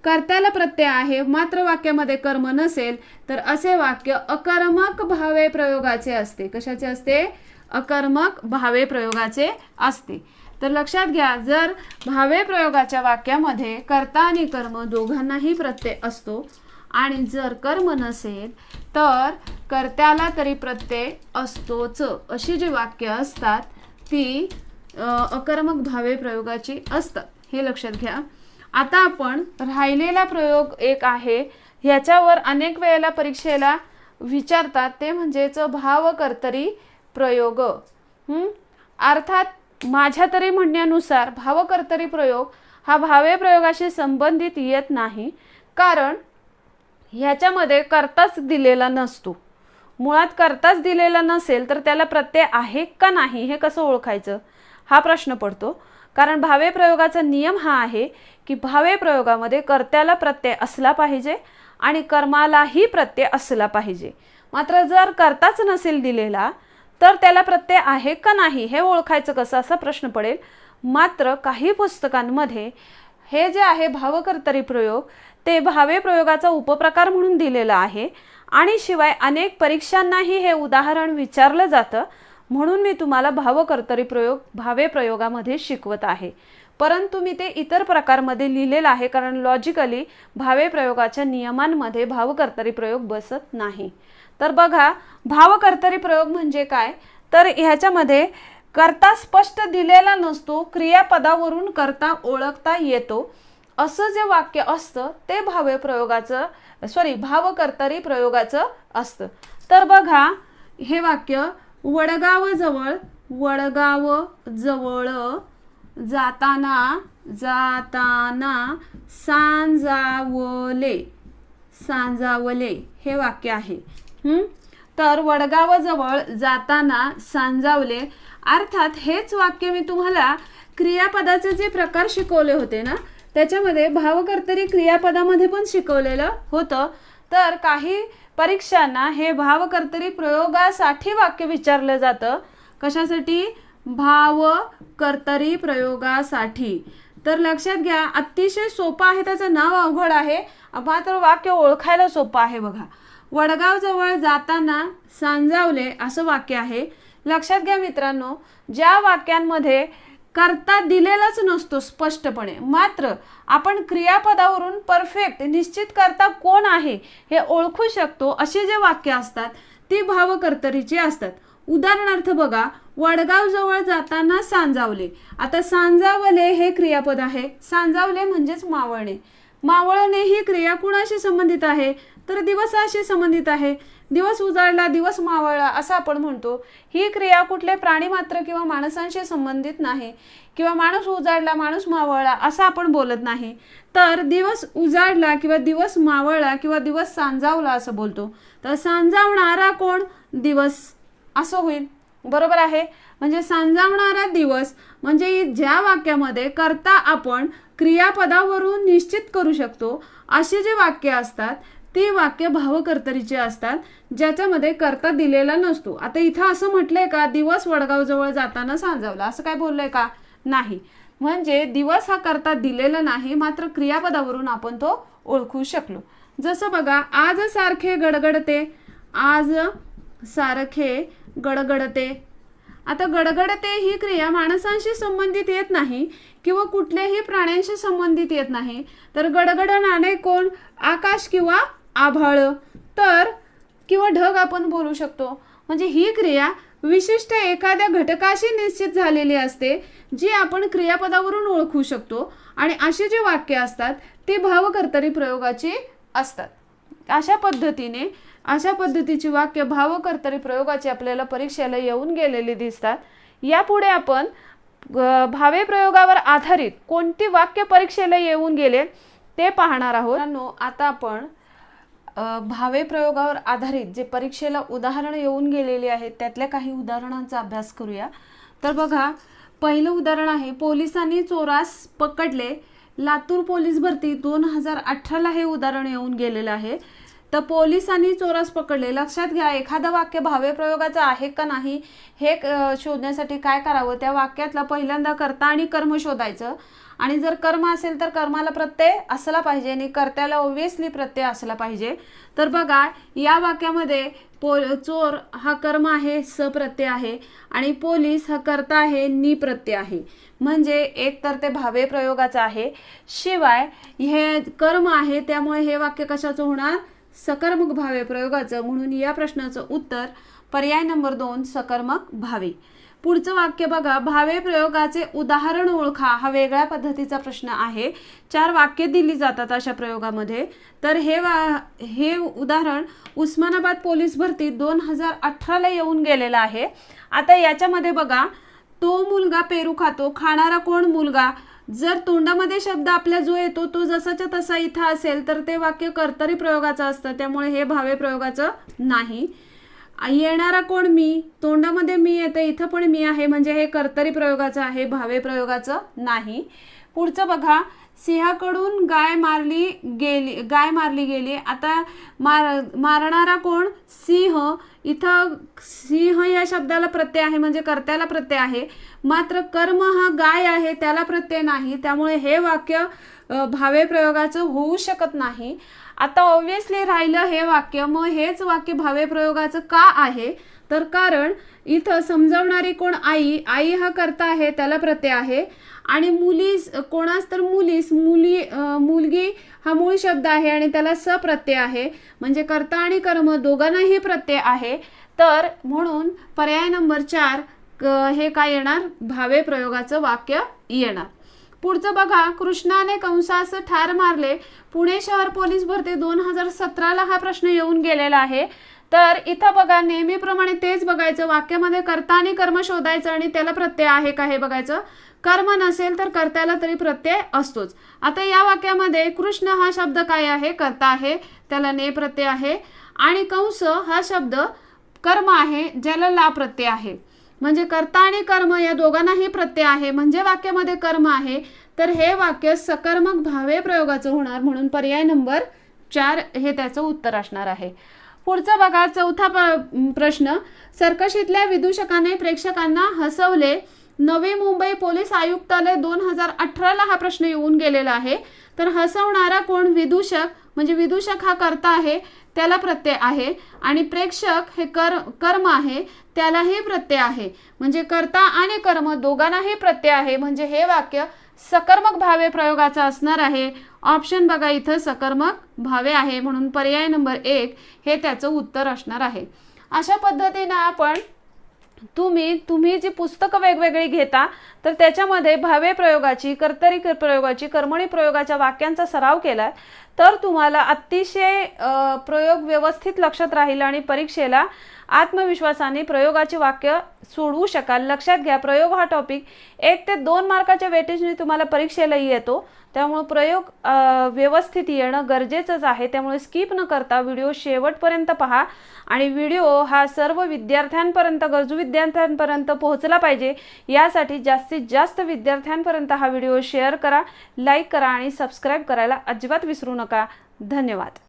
कर्त्याला प्रत्यय आहे मात्र वाक्यामध्ये कर्म नसेल तर असे वाक्य अकर्मक भावे प्रयोगाचे असते. कशाचे असते? अकर्मक भावे प्रयोगाचे असते. तर लक्षात घ्या, जर भावे प्रयोगाच्या वाक्यामध्ये कर्ता आणि कर्म दोघांनाही प्रत्यय असतो आणि जर कर्म नसेल तर कर्त्याला तरी प्रत्यय असतोच, अशी जी वाक्य असतात ती अकर्मक भावे प्रयोगाची असतात. हे लक्षात घ्या. आता आपण राहिलेला प्रयोग एक आहे, ह्याच्यावर अनेक वेळेला परीक्षेला विचारतात, ते म्हणजेच भावकर्तरी प्रयोग. अर्थात माझ्या तरी म्हणण्यानुसार भावकर्तरी प्रयोग हा भावे प्रयोगाशी संबंधित येत नाही, कारण ह्याच्यामध्ये कर्ताच दिलेला नसतो. मुळात कर्ताच दिलेला नसेल तर त्याला प्रत्यय आहे का नाही हे कसं ओळखायचं हा प्रश्न पडतो. कारण भावे प्रयोगाचा नियम हा आहे की भावे प्रयोगामध्ये कर्त्याला प्रत्यय असला पाहिजे आणि कर्मालाही प्रत्यय असला पाहिजे. मात्र जर कर्ताच नसेल दिलेला तर त्याला प्रत्यय आहे का नाही हे ओळखायचं कसं असा प्रश्न पडेल. मात्र काही पुस्तकांमध्ये हे जे आहे भावकर्तरी प्रयोग ते भावे प्रयोगाचा उपप्रकार म्हणून दिलेला आहे आणि शिवाय अनेक परीक्षांनाही हे उदाहरण विचारलं जातं. म्हणून मी तुम्हाला भावकर्तरी प्रयोग भावे प्रयोगामध्ये शिकवत आहे, परंतु मी ते इतर प्रकारमध्ये लिहिलेलं आहे कारण लॉजिकली भावे प्रयोगाच्या नियमांमध्ये भावकर्तरी प्रयोग बसत नाही. तर बघा, भावकर्तरी प्रयोग म्हणजे काय तर ह्याच्यामध्ये कर्ता स्पष्ट दिलेला नसतो, क्रियापदावरून कर्ता ओळखता येतो असं जे वाक्य असतं ते भावकर्तरी प्रयोगाचं असतं. तर बघा हे वाक्य, वडगाव जवळ जाताना सांजावले हे वाक्य आहे. तर वडगावाजवळ जाताना सांजावले, अर्थात हेच वाक्य मी तुम्हाला क्रियापदाचे जे प्रकार शिकवले होते ना त्याच्यामध्ये भावकर्तरी क्रियापदामध्ये पण शिकवलेलं होतं। तर काही परीक्षांना हे भावकर्तरी प्रयोगासाठी वाक्य विचारलं जातं। कशासाठी? भावकर्तरी प्रयोगासाठी। तर लक्षात घ्या, अतिशय सोपं आहे, त्याचं नाव अवघड आहे मात्र वाक्य ओळखायला सोपं आहे। बघा, वडगाव जवळ जाताना सांजावले असं वाक्य आहे। लक्षात घ्या मित्रांनो, ज्या वाक्यांमध्ये कर्ता दिलेलाच नसतो स्पष्टपणे मात्र आपण क्रियापदावरून परफेक्ट निश्चित कर्ता कोण आहे हे ओळखू शकतो असे जे वाक्य असतात ती भावकर्तरीची असतात। उदाहरणार्थ बघा, वडगाव जवळ जाताना सांजावले। आता सांजावले हे क्रियापद आहे, सांजावले म्हणजेच मावळणे। मावळणे ही क्रिया कुणाशी संबंधित आहे? तर दिवसाशी संबंधित आहे। दिवस उजाडला, दिवस मावळला असं आपण म्हणतो। ही क्रिया कुठले प्राणी मात्र किंवा माणसांशी संबंधित नाही, किंवा माणूस उजाडला, माणूस मावळला असं आपण बोलत नाही। तर दिवस उजाडला किंवा दिवस मावळला किंवा दिवस सांजावला असं बोलतो। तर सांजावणारा कोण? दिवस असं होईल, बरोबर आहे। म्हणजे सांजावणारा दिवस म्हणजे ज्या वाक्यामध्ये कर्ता आपण क्रियापदावरून निश्चित करू शकतो असे जे वाक्य असतात ती वाक्य भावकर्तरीचे असतात, ज्याच्यामध्ये कर्ता दिलेला नसतो। आता इथं असं म्हटलंय का दिवस वडगाव जवळ जाताना सांजावला, असं काय बोललंय का? नाही। म्हणजे दिवस हा कर्ता दिलेला नाही मात्र क्रियापदावरून आपण तो ओळखू शकलो। जसं बघा, आज सारखे गडगडते, आज सारखे गडगडते। आता गडगडते ही क्रिया माणसांशी संबंधित येत नाही किंवा कुठल्याही प्राण्यांशी संबंधित येत नाही। तर गडगडणारे कोण? आकाश किंवा आभाळ, तर किंवा ढग आपण बोलू शकतो। म्हणजे ही क्रिया विशिष्ट एखाद्या घटकाशी निश्चित झालेली असते जी आपण क्रियापदावरून ओळखू शकतो आणि अशी जे वाक्य असतात ती भावकर्तरी प्रयोगाची असतात। अशा पद्धतीची वाक्य भावकर्तरी प्रयोगाची आपल्याला परीक्षेला येऊन गेलेली दिसतात। यापुढे आपण भावे प्रयोगावर आधारित कोणती वाक्य परीक्षेला येऊन गेले ते पाहणार आहोत। आता आपण भावे प्रयोगावर आधारित जे परीक्षेला उदाहरण येऊन गेलेली आहेत त्यातल्या काही उदाहरणांचा अभ्यास करूया। तर बघा, पहिलं उदाहरण आहे, पोलिसांनी चोरास पकडले। लातूर पोलीस भरती 2018ला हे उदाहरण येऊन गेलेलं आहे। तर पोलिसांनी चोरास पकडले। लक्षात घ्या, एखादं वाक्य भावे प्रयोगाचं आहे का नाही हे शोधण्यासाठी काय करावं, त्या वाक्यातला पहिल्यांदा कर्ता आणि कर्म शोधायचं आणि जर कर्म असेल तर कर्माला प्रत्यय असला पाहिजे आणि कर्त्याला ऑब्वियसली प्रत्यय असला पाहिजे। तर बघा, या वाक्यामध्ये चोर हा कर्म आहे, स प्रत्यय आहे आणि पोलीस हा कर्ता आहे, नि प्रत्यय आहे। म्हणजे एक तर ते भावे प्रयोगाचं आहे, शिवाय हे कर्म आहे त्यामुळे हे वाक्य कशाचं होणार? सकर्मक भावे प्रयोगाचं। म्हणून या प्रश्नाचं उत्तर पर्याय नंबर 2 सकर्मक भावे। पुढचं वाक्य बघा, भावे प्रयोगाचे उदाहरण ओळखा हा वेगळ्या पद्धतीचा प्रश्न आहे। 4 वाक्य दिली जातात अशा प्रयोगामध्ये। तर हे उदाहरण उस्मानाबाद पोलीस भरती 2018ला येऊन गेलेलं आहे। आता याच्यामध्ये बघा, तो मुलगा पेरू खातो, खाणारा कोण? मुलगा। जर तोंडामध्ये शब्द आपल्या जो येतो तो जसाच्या तसा इथं असेल तर ते वाक्य कर्तरी प्रयोगाचं असतं, त्यामुळे हे भावे प्रयोगाचं नाही। येणारा कोण? मी। तोंडामध्ये मी येतं, इथं पण मी आहे म्हणजे हे कर्तरी प्रयोगाचं आहे, भावे प्रयोगाचं नाही। पुढचं बघा, सिंहाकडून गाय मारली गेली। आता मारणारा कोण? सिंह। इथं सिंह या शब्दाला प्रत्यय आहे म्हणजे कर्त्याला प्रत्यय आहे, मात्र कर्म हा गाय आहे त्याला प्रत्यय नाही, त्यामुळे हे वाक्य भावे प्रयोगाचं होऊ शकत नाही। आता ऑब्वियसली राहिलं हे वाक्य, मग हेच वाक्य भावे प्रयोगाचं का आहे? तर कारण इथं समजावणारी कोण? आई। आई हा कर्ता आहे त्याला प्रत्यय आहे आणि मुलीस कोणास तर मुलीस, मुलगी हा मूळ शब्द आहे आणि त्याला स प्रत्यय आहे म्हणजे कर्ता आणि कर्म दोघांनाही प्रत्यय आहे। तर म्हणून पर्याय नंबर 4 हे काय येणार? भावे प्रयोगाचं वाक्य येणार। पुढचं बघा, कृष्णाने कंसास ठार मारले। पुणे शहर पोलीस भरती 2017ला हा प्रश्न येऊन गेलेला आहे। तर इथं बघा, नेहमीप्रमाणे तेच बघायचं, वाक्यामध्ये कर्ता आणि कर्म शोधायचं आणि त्याला प्रत्यय आहे का हे बघायचं। कर्म नसेल तर कर्त्याला तरी प्रत्यय असतोच। आता या वाक्यामध्ये कृष्ण हा शब्द काय आहे? कर्ता आहे, त्याला ने प्रत्यय आहे आणि कंस हा शब्द कर्म आहे ज्याला ला प्रत्यय आहे, म्हणजे कर्ता आणि कर्म या दोघांनाही प्रत्यय आहे, म्हणजे वाक्यामध्ये कर्म आहे, तर हे वाक्य सकर्मक भावे प्रयोगाचं होणार, म्हणून पर्याय नंबर 4 हे त्याचं उत्तर असणार आहे. पुढचा बघा, चौथा प्रश्न. सर्कशीतल्या विदूषकाने प्रेक्षकांना हसवले. नवी मुंबई पोलीस आयुक्तालय 2018ला हा प्रश्न येऊन गेलेला आहे. तर हसवणारा कोण? विदूषक, म्हणजे विदूषक हा कर्ता आहे, त्याला प्रत्यय आहे, आणि प्रेक्षक हे कर्म आहे, त्यालाही प्रत्यय आहे, म्हणजे कर्ता आणि कर्म दोघांनाही प्रत्यय आहे, म्हणजे हे वाक्य सकर्मक भावे प्रयोगाचा असणार आहे. ऑप्शन बघा इथं सकर्मक भावे आहे, म्हणून पर्याय नंबर 1 हे त्याचं उत्तर असणार आहे. अशा पद्धतीने आपण तुम्ही जी पुस्तकं वेगवेगळी घेता तर त्याच्यामध्ये भावे प्रयोगाची, कर्तरी प्रयोगाची, कर्मणी प्रयोगाच्या वाक्यांचा सराव केला तर तुम्हाला अतिशय प्रयोग व्यवस्थित लक्षात राहील आणि परीक्षेला आत्मविश्वासाने प्रयोगाची वाक्य सोडवू शकाल. लक्षात घ्या, प्रयोग हा टॉपिक 1 ते 2 मार्काच्या वेटेजने तुम्हाला परीक्षेलाही येतो, त्यामुळे प्रयोग व्यवस्थित येणं गरजेचंच आहे. त्यामुळे स्किप न करता व्हिडिओ शेवटपर्यंत पहा आणि व्हिडिओ हा सर्व विद्यार्थ्यांपर्यंत, गरजू विद्यार्थ्यांपर्यंत पोहोचला पाहिजे, यासाठी जास्तीत जास्त विद्यार्थ्यांपर्यंत हा व्हिडिओ शेअर करा, लाईक करा आणि सबस्क्राईब करायला अजिबात विसरू नका. धन्यवाद.